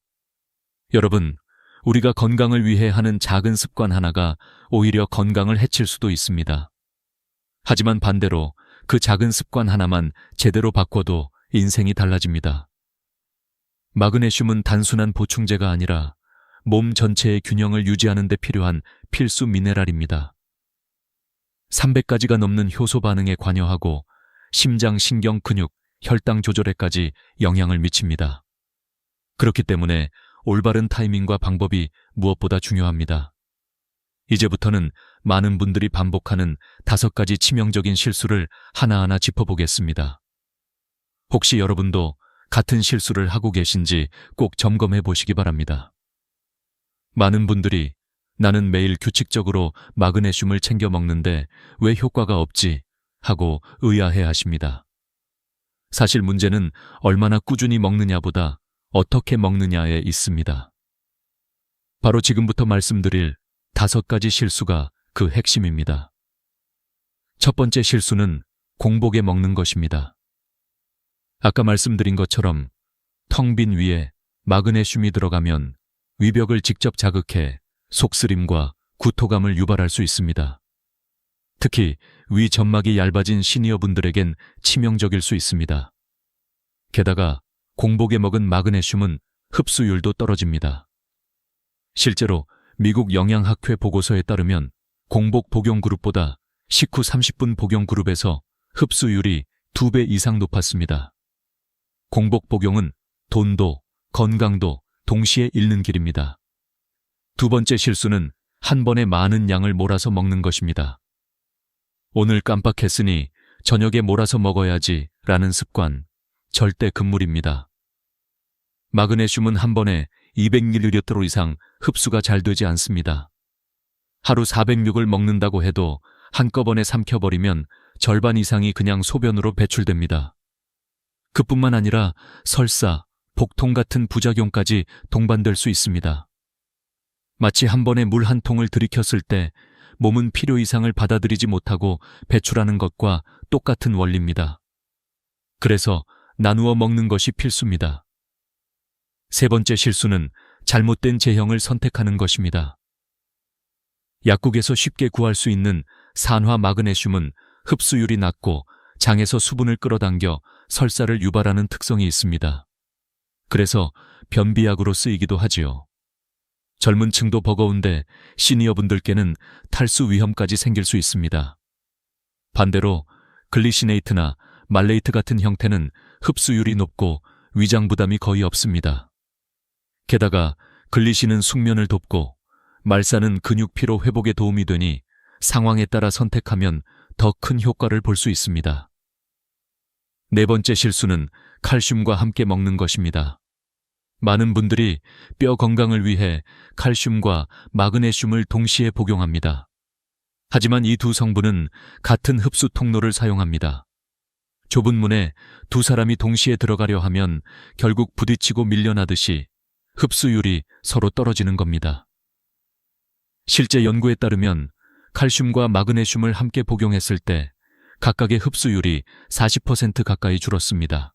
여러분, 우리가 건강을 위해 하는 작은 습관 하나가 오히려 건강을 해칠 수도 있습니다. 하지만 반대로 그 작은 습관 하나만 제대로 바꿔도 인생이 달라집니다. 마그네슘은 단순한 보충제가 아니라 몸 전체의 균형을 유지하는 데 필요한 필수 미네랄입니다. 300가지가 넘는 효소 반응에 관여하고 심장, 신경, 근육, 혈당 조절에까지 영향을 미칩니다. 그렇기 때문에 올바른 타이밍과 방법이 무엇보다 중요합니다. 이제부터는 많은 분들이 반복하는 5가지 치명적인 실수를 하나하나 짚어보겠습니다. 혹시 여러분도 같은 실수를 하고 계신지 꼭 점검해 보시기 바랍니다. 많은 분들이 나는 매일 규칙적으로 마그네슘을 챙겨 먹는데 왜 효과가 없지? 하고 의아해 하십니다. 사실 문제는 얼마나 꾸준히 먹느냐보다 어떻게 먹느냐에 있습니다. 바로 지금부터 말씀드릴 5가지 실수가 그 핵심입니다. 첫 번째 실수는 공복에 먹는 것입니다. 아까 말씀드린 것처럼 텅 빈 위에 마그네슘이 들어가면 위벽을 직접 자극해 속쓰림과 구토감을 유발할 수 있습니다. 특히 위 점막이 얇아진 시니어분들에겐 치명적일 수 있습니다. 게다가 공복에 먹은 마그네슘은 흡수율도 떨어집니다. 실제로 미국 영양학회 보고서에 따르면 공복 복용 그룹보다 식후 30분 복용 그룹에서 흡수율이 2배 이상 높았습니다. 공복 복용은 돈도 건강도 동시에 잃는 길입니다. 두 번째 실수는 한 번에 많은 양을 몰아서 먹는 것입니다. 오늘 깜빡했으니 저녁에 몰아서 먹어야지 라는 습관, 절대 금물입니다. 마그네슘은 한 번에 200ml 이상 흡수가 잘 되지 않습니다. 하루 406을 먹는다고 해도 한꺼번에 삼켜버리면 절반 이상이 그냥 소변으로 배출됩니다. 그뿐만 아니라 설사, 복통 같은 부작용까지 동반될 수 있습니다. 마치 한 번에 물 한 통을 들이켰을 때 몸은 필요 이상을 받아들이지 못하고 배출하는 것과 똑같은 원리입니다. 그래서 나누어 먹는 것이 필수입니다. 세 번째 실수는 잘못된 제형을 선택하는 것입니다. 약국에서 쉽게 구할 수 있는 산화 마그네슘은 흡수율이 낮고 장에서 수분을 끌어당겨 설사를 유발하는 특성이 있습니다. 그래서 변비약으로 쓰이기도 하지요. 젊은 층도 버거운데 시니어분들께는 탈수 위험까지 생길 수 있습니다. 반대로 글리시네이트나 말레이트 같은 형태는 흡수율이 높고 위장 부담이 거의 없습니다. 게다가 글리신은 숙면을 돕고 말사는 근육 피로 회복에 도움이 되니 상황에 따라 선택하면 더 큰 효과를 볼 수 있습니다. 네 번째 실수는 칼슘과 함께 먹는 것입니다. 많은 분들이 뼈 건강을 위해 칼슘과 마그네슘을 동시에 복용합니다. 하지만 이 두 성분은 같은 흡수 통로를 사용합니다. 좁은 문에 두 사람이 동시에 들어가려 하면 결국 부딪히고 밀려나듯이 흡수율이 서로 떨어지는 겁니다. 실제 연구에 따르면 칼슘과 마그네슘을 함께 복용했을 때 각각의 흡수율이 40% 가까이 줄었습니다.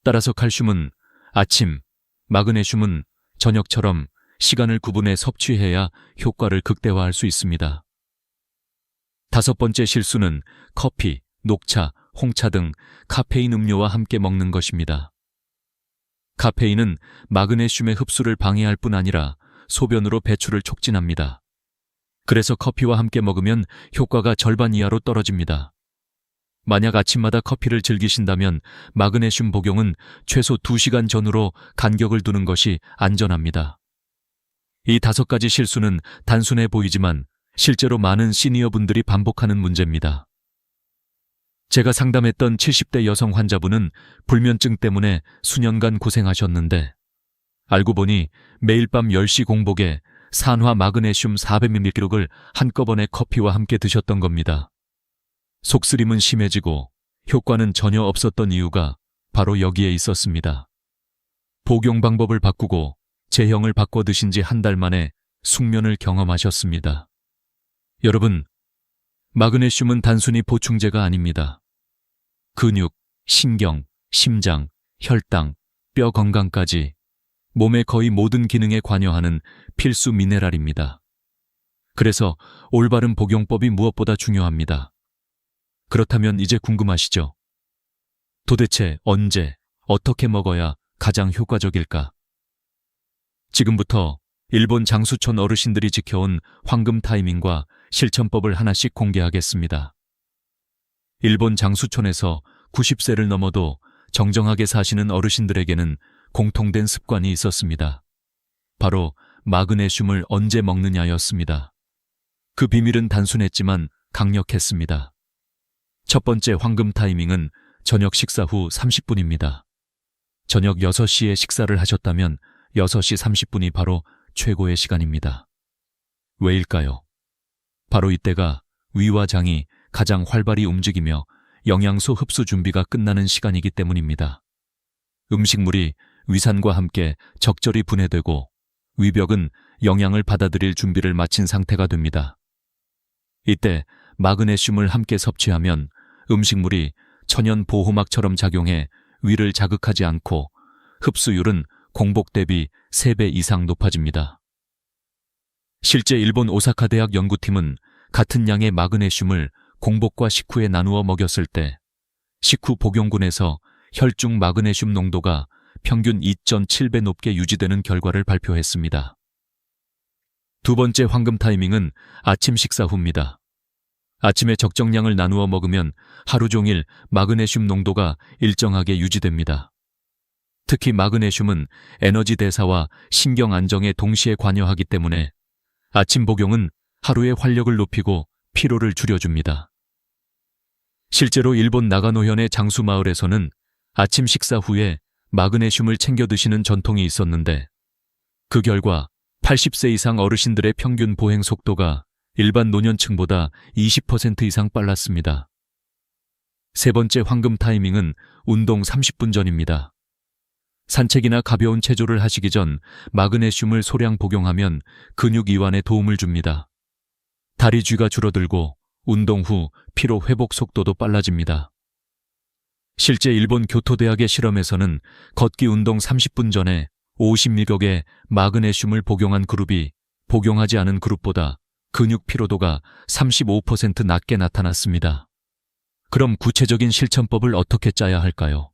따라서 칼슘은 아침, 마그네슘은 저녁처럼 시간을 구분해 섭취해야 효과를 극대화할 수 있습니다. 다섯 번째 실수는 커피, 녹차, 홍차 등 카페인 음료와 함께 먹는 것입니다. 카페인은 마그네슘의 흡수를 방해할 뿐 아니라 소변으로 배출을 촉진합니다. 그래서 커피와 함께 먹으면 효과가 절반 이하로 떨어집니다. 만약 아침마다 커피를 즐기신다면 마그네슘 복용은 최소 2시간 전후로 간격을 두는 것이 안전합니다. 이 5가지 실수는 단순해 보이지만 실제로 많은 시니어분들이 반복하는 문제입니다. 제가 상담했던 70대 여성 환자분은 불면증 때문에 수년간 고생하셨는데 알고 보니 매일 밤 10시 공복에 산화 마그네슘 400mg을 한꺼번에 커피와 함께 드셨던 겁니다. 속쓰림은 심해지고 효과는 전혀 없었던 이유가 바로 여기에 있었습니다. 복용 방법을 바꾸고 제형을 바꿔 드신 지 한 달 만에 숙면을 경험하셨습니다. 여러분, 마그네슘은 단순히 보충제가 아닙니다. 근육, 신경, 심장, 혈당, 뼈 건강까지 몸의 거의 모든 기능에 관여하는 필수 미네랄입니다. 그래서 올바른 복용법이 무엇보다 중요합니다. 그렇다면 이제 궁금하시죠? 도대체 언제, 어떻게 먹어야 가장 효과적일까? 지금부터 일본 장수촌 어르신들이 지켜온 황금 타이밍과 실천법을 하나씩 공개하겠습니다. 일본 장수촌에서 90세를 넘어도 정정하게 사시는 어르신들에게는 공통된 습관이 있었습니다. 바로 마그네슘을 언제 먹느냐였습니다. 그 비밀은 단순했지만 강력했습니다. 첫 번째 황금 타이밍은 저녁 식사 후 30분입니다. 저녁 6시에 식사를 하셨다면 6시 30분이 바로 최고의 시간입니다. 왜일까요? 바로 이때가 위와 장이 가장 활발히 움직이며 영양소 흡수 준비가 끝나는 시간이기 때문입니다. 음식물이 위산과 함께 적절히 분해되고 위벽은 영양을 받아들일 준비를 마친 상태가 됩니다. 이때 마그네슘을 함께 섭취하면 음식물이 천연 보호막처럼 작용해 위를 자극하지 않고 흡수율은 공복 대비 3배 이상 높아집니다. 실제 일본 오사카 대학 연구팀은 같은 양의 마그네슘을 공복과 식후에 나누어 먹였을 때 식후 복용군에서 혈중 마그네슘 농도가 평균 2.7배 높게 유지되는 결과를 발표했습니다. 두 번째 황금 타이밍은 아침 식사 후입니다. 아침에 적정량을 나누어 먹으면 하루 종일 마그네슘 농도가 일정하게 유지됩니다. 특히 마그네슘은 에너지 대사와 신경 안정에 동시에 관여하기 때문에 아침 복용은 하루의 활력을 높이고 피로를 줄여줍니다. 실제로 일본 나가노현의 장수마을에서는 아침 식사 후에 마그네슘을 챙겨 드시는 전통이 있었는데 그 결과 80세 이상 어르신들의 평균 보행 속도가 일반 노년층보다 20% 이상 빨랐습니다. 세 번째 황금 타이밍은 운동 30분 전입니다. 산책이나 가벼운 체조를 하시기 전 마그네슘을 소량 복용하면 근육 이완에 도움을 줍니다. 다리 쥐가 줄어들고 운동 후 피로 회복 속도도 빨라집니다. 실제 일본 교토대학의 실험에서는 걷기 운동 30분 전에 50mg의 마그네슘을 복용한 그룹이 복용하지 않은 그룹보다 근육 피로도가 35% 낮게 나타났습니다. 그럼 구체적인 실천법을 어떻게 짜야 할까요?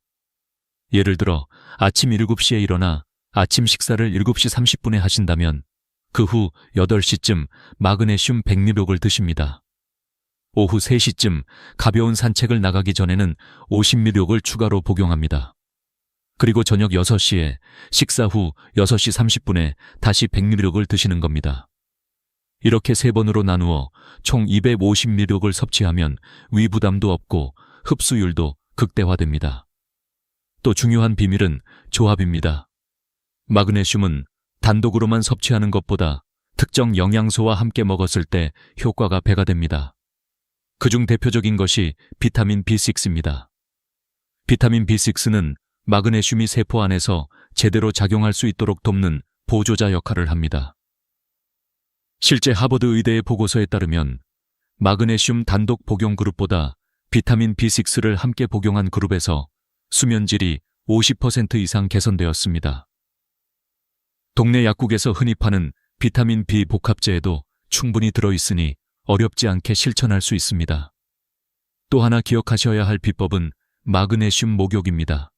예를 들어 아침 7시에 일어나 아침 식사를 7시 30분에 하신다면 그 후 8시쯤 마그네슘 100mg을 드십니다. 오후 3시쯤 가벼운 산책을 나가기 전에는 50mg를 추가로 복용합니다. 그리고 저녁 6시에 식사 후 6시 30분에 다시 100mg를 드시는 겁니다. 이렇게 3번으로 나누어 총 250mg를 섭취하면 위 부담도 없고 흡수율도 극대화됩니다. 또 중요한 비밀은 조합입니다. 마그네슘은 단독으로만 섭취하는 것보다 특정 영양소와 함께 먹었을 때 효과가 배가 됩니다. 그중 대표적인 것이 비타민 B6입니다. 비타민 B6는 마그네슘이 세포 안에서 제대로 작용할 수 있도록 돕는 보조자 역할을 합니다. 실제 하버드 의대의 보고서에 따르면 마그네슘 단독 복용 그룹보다 비타민 B6를 함께 복용한 그룹에서 수면질이 50% 이상 개선되었습니다. 동네 약국에서 흔히 파는 비타민 B 복합제에도 충분히 들어있으니 어렵지 않게 실천할 수 있습니다. 또 하나 기억하셔야 할 비법은 마그네슘 목욕입니다.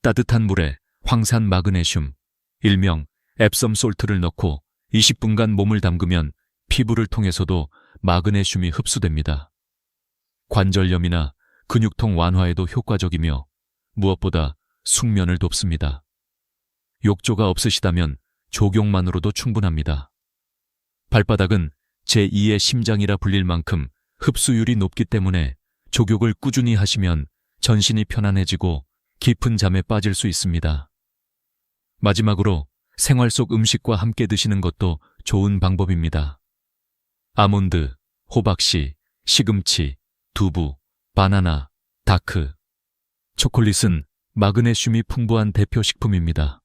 따뜻한 물에 황산 마그네슘, 일명 앱섬 솔트를 넣고 20분간 몸을 담그면 피부를 통해서도 마그네슘이 흡수됩니다. 관절염이나 근육통 완화에도 효과적이며 무엇보다 숙면을 돕습니다. 욕조가 없으시다면 조경만으로도 충분합니다. 발바닥은 제2의 심장이라 불릴 만큼 흡수율이 높기 때문에 족욕을 꾸준히 하시면 전신이 편안해지고 깊은 잠에 빠질 수 있습니다. 마지막으로 생활 속 음식과 함께 드시는 것도 좋은 방법입니다. 아몬드, 호박씨, 시금치, 두부, 바나나, 다크. 초콜릿은 마그네슘이 풍부한 대표 식품입니다.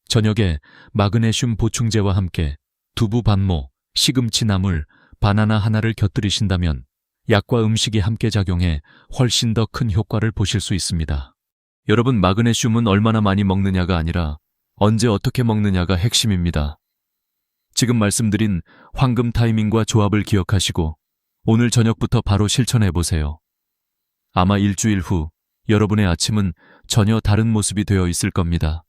저녁에 마그네슘 보충제와 함께 두부 반모, 시금치 나물, 바나나 하나를 곁들이신다면 약과 음식이 함께 작용해 훨씬 더 큰 효과를 보실 수 있습니다. 여러분, 마그네슘은 얼마나 많이 먹느냐가 아니라 언제 어떻게 먹느냐가 핵심입니다. 지금 말씀드린 황금 타이밍과 조합을 기억하시고 오늘 저녁부터 바로 실천해보세요. 아마 일주일 후 여러분의 아침은 전혀 다른 모습이 되어 있을 겁니다.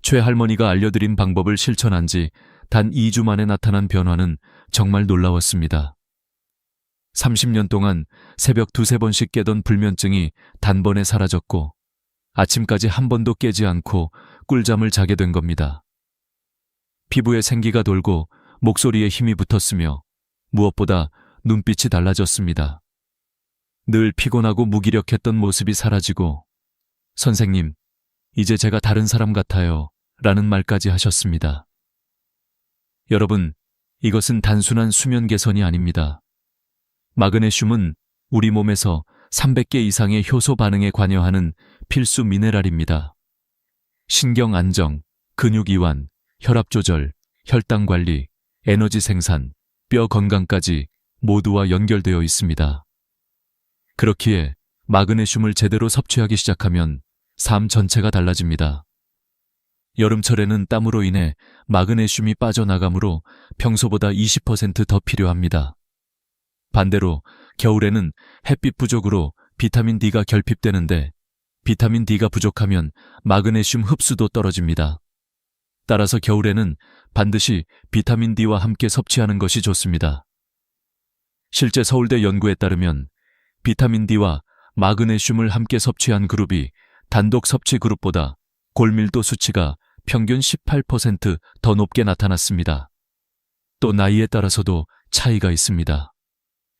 최할머니가 알려드린 방법을 실천한 지 단 2주 만에 나타난 변화는 정말 놀라웠습니다. 30년 동안 새벽 2-3번씩 깨던 불면증이 단번에 사라졌고 아침까지 한 번도 깨지 않고 꿀잠을 자게 된 겁니다. 피부에 생기가 돌고 목소리에 힘이 붙었으며 무엇보다 눈빛이 달라졌습니다. 늘 피곤하고 무기력했던 모습이 사라지고 선생님, 이제 제가 다른 사람 같아요 라는 말까지 하셨습니다. 여러분, 이것은 단순한 수면 개선이 아닙니다. 마그네슘은 우리 몸에서 300개 이상의 효소 반응에 관여하는 필수 미네랄입니다. 신경 안정, 근육 이완, 혈압 조절, 혈당 관리, 에너지 생산, 뼈 건강까지 모두와 연결되어 있습니다. 그렇기에 마그네슘을 제대로 섭취하기 시작하면 삶 전체가 달라집니다. 여름철에는 땀으로 인해 마그네슘이 빠져나가므로 평소보다 20% 더 필요합니다. 반대로 겨울에는 햇빛 부족으로 비타민 D가 결핍되는데 비타민 D가 부족하면 마그네슘 흡수도 떨어집니다. 따라서 겨울에는 반드시 비타민 D와 함께 섭취하는 것이 좋습니다. 실제 서울대 연구에 따르면 비타민 D와 마그네슘을 함께 섭취한 그룹이 단독 섭취 그룹보다 골밀도 수치가 평균 18% 더 높게 나타났습니다. 또 나이에 따라서도 차이가 있습니다.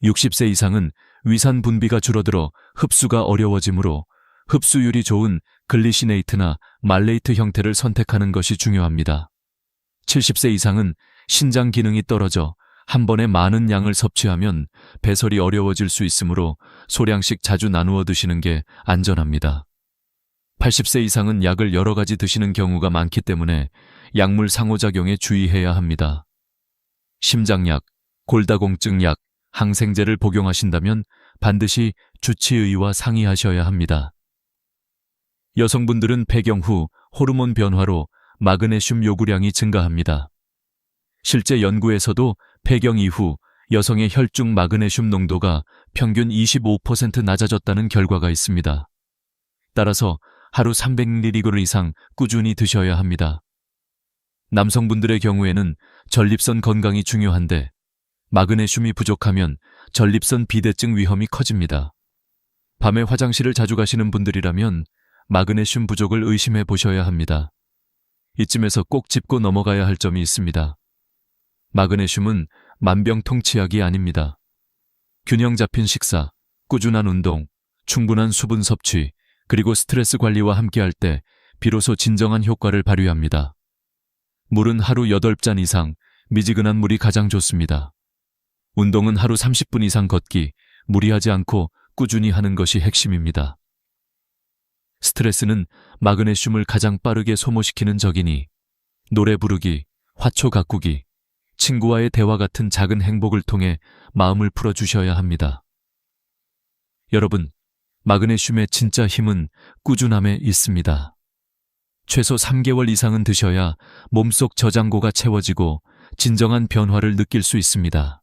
60세 이상은 위산 분비가 줄어들어 흡수가 어려워지므로 흡수율이 좋은 글리시네이트나 말레이트 형태를 선택하는 것이 중요합니다. 70세 이상은 신장 기능이 떨어져 한 번에 많은 양을 섭취하면 배설이 어려워질 수 있으므로 소량씩 자주 나누어 드시는 게 안전합니다. 80세 이상은 약을 여러 가지 드시는 경우가 많기 때문에 약물 상호작용에 주의해야 합니다. 심장약, 골다공증 약, 항생제를 복용하신다면 반드시 주치의와 상의하셔야 합니다. 여성분들은 폐경 후 호르몬 변화로 마그네슘 요구량이 증가합니다. 실제 연구에서도 폐경 이후 여성의 혈중 마그네슘 농도가 평균 25% 낮아졌다는 결과가 있습니다. 따라서 하루 300mg 이상 꾸준히 드셔야 합니다. 남성분들의 경우에는 전립선 건강이 중요한데 마그네슘이 부족하면 전립선 비대증 위험이 커집니다. 밤에 화장실을 자주 가시는 분들이라면 마그네슘 부족을 의심해 보셔야 합니다. 이쯤에서 꼭 짚고 넘어가야 할 점이 있습니다. 마그네슘은 만병통치약이 아닙니다. 균형 잡힌 식사, 꾸준한 운동, 충분한 수분 섭취, 그리고 스트레스 관리와 함께할 때 비로소 진정한 효과를 발휘합니다. 물은 하루 8잔 이상, 미지근한 물이 가장 좋습니다. 운동은 하루 30분 이상 걷기, 무리하지 않고 꾸준히 하는 것이 핵심입니다. 스트레스는 마그네슘을 가장 빠르게 소모시키는 적이니 노래 부르기, 화초 가꾸기, 친구와의 대화 같은 작은 행복을 통해 마음을 풀어주셔야 합니다. 여러분, 마그네슘의 진짜 힘은 꾸준함에 있습니다. 최소 3개월 이상은 드셔야 몸속 저장고가 채워지고 진정한 변화를 느낄 수 있습니다.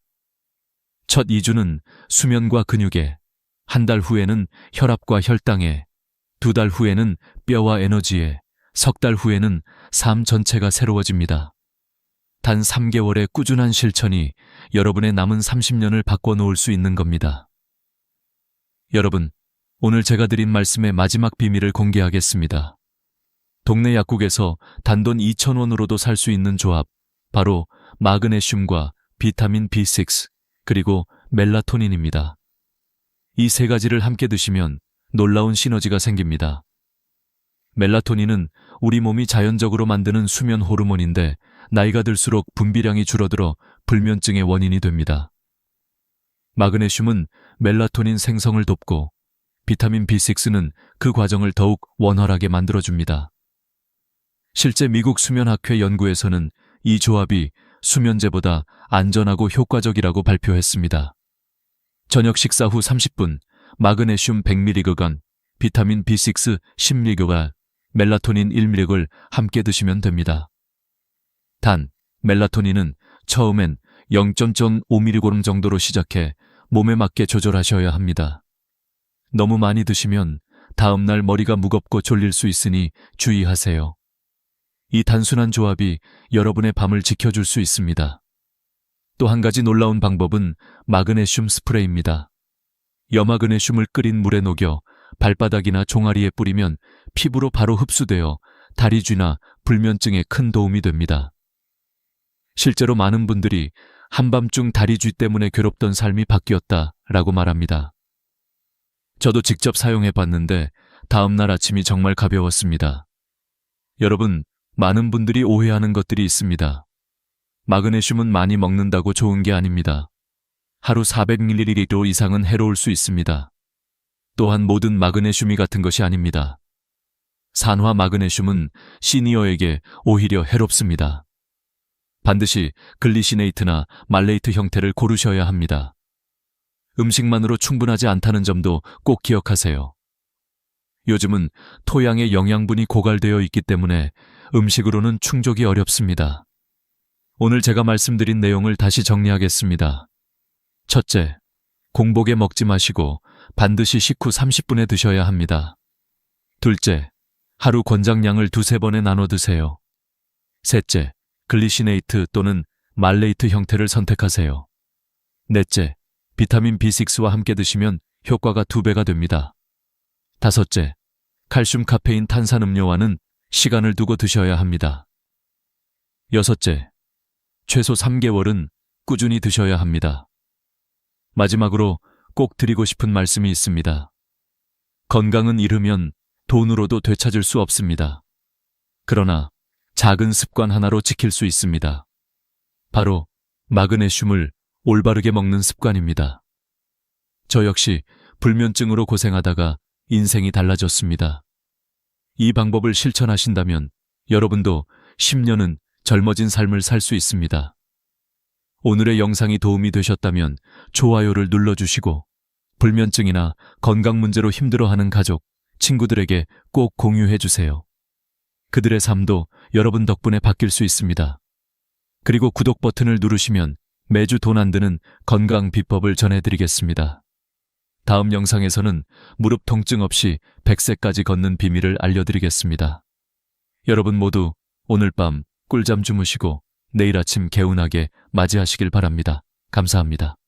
첫 2주는 수면과 근육에, 한 달 후에는 혈압과 혈당에, 2달 후에는 뼈와 에너지에, 석 달 후에는 삶 전체가 새로워집니다. 단 3개월의 꾸준한 실천이 여러분의 남은 30년을 바꿔놓을 수 있는 겁니다. 여러분, 오늘 제가 드린 말씀의 마지막 비밀을 공개하겠습니다. 동네 약국에서 단돈 2,000원으로도 살 수 있는 조합, 바로 마그네슘과 비타민 B6, 그리고 멜라토닌입니다. 이 세 가지를 함께 드시면 놀라운 시너지가 생깁니다. 멜라토닌은 우리 몸이 자연적으로 만드는 수면 호르몬인데 나이가 들수록 분비량이 줄어들어 불면증의 원인이 됩니다. 마그네슘은 멜라토닌 생성을 돕고 비타민 B6는 그 과정을 더욱 원활하게 만들어줍니다. 실제 미국 수면학회 연구에서는 이 조합이 수면제보다 안전하고 효과적이라고 발표했습니다. 저녁 식사 후 30분 마그네슘 100mg, 비타민 B6 10mg, 멜라토닌 1mg을 함께 드시면 됩니다. 단, 멜라토닌은 처음엔 0.5mg 정도로 시작해 몸에 맞게 조절하셔야 합니다. 너무 많이 드시면 다음날 머리가 무겁고 졸릴 수 있으니 주의하세요. 이 단순한 조합이 여러분의 밤을 지켜줄 수 있습니다. 또 한 가지 놀라운 방법은 마그네슘 스프레이입니다. 여마그네슘을 끓인 물에 녹여 발바닥이나 종아리에 뿌리면 피부로 바로 흡수되어 다리쥐나 불면증에 큰 도움이 됩니다. 실제로 많은 분들이 한밤중 다리쥐 때문에 괴롭던 삶이 바뀌었다라고 말합니다. 저도 직접 사용해 봤는데 다음날 아침이 정말 가벼웠습니다. 여러분, 많은 분들이 오해하는 것들이 있습니다. 마그네슘은 많이 먹는다고 좋은 게 아닙니다. 하루 400ml 이상은 해로울 수 있습니다. 또한 모든 마그네슘이 같은 것이 아닙니다. 산화 마그네슘은 시니어에게 오히려 해롭습니다. 반드시 글리시네이트나 말레이트 형태를 고르셔야 합니다. 음식만으로 충분하지 않다는 점도 꼭 기억하세요. 요즘은 토양에 영양분이 고갈되어 있기 때문에 음식으로는 충족이 어렵습니다. 오늘 제가 말씀드린 내용을 다시 정리하겠습니다. 첫째, 공복에 먹지 마시고 반드시 식후 30분에 드셔야 합니다. 둘째, 하루 권장량을 2-3번에 나눠 드세요. 셋째, 글리시네이트 또는 말레이트 형태를 선택하세요. 넷째, 비타민 B6와 함께 드시면 효과가 2배가 됩니다. 다섯째, 칼슘 카페인 탄산음료와는 시간을 두고 드셔야 합니다. 여섯째, 최소 3개월은 꾸준히 드셔야 합니다. 마지막으로 꼭 드리고 싶은 말씀이 있습니다. 건강은 잃으면 돈으로도 되찾을 수 없습니다. 그러나 작은 습관 하나로 지킬 수 있습니다. 바로 마그네슘을 올바르게 먹는 습관입니다. 저 역시 불면증으로 고생하다가 인생이 달라졌습니다. 이 방법을 실천하신다면 여러분도 10년은 젊어진 삶을 살 수 있습니다. 오늘의 영상이 도움이 되셨다면 좋아요를 눌러주시고 불면증이나 건강 문제로 힘들어하는 가족, 친구들에게 꼭 공유해주세요. 그들의 삶도 여러분 덕분에 바뀔 수 있습니다. 그리고 구독 버튼을 누르시면 매주 돈 안 드는 건강 비법을 전해드리겠습니다. 다음 영상에서는 무릎 통증 없이 100세까지 걷는 비밀을 알려드리겠습니다. 여러분 모두 오늘 밤 꿀잠 주무시고 내일 아침 개운하게 맞이하시길 바랍니다. 감사합니다.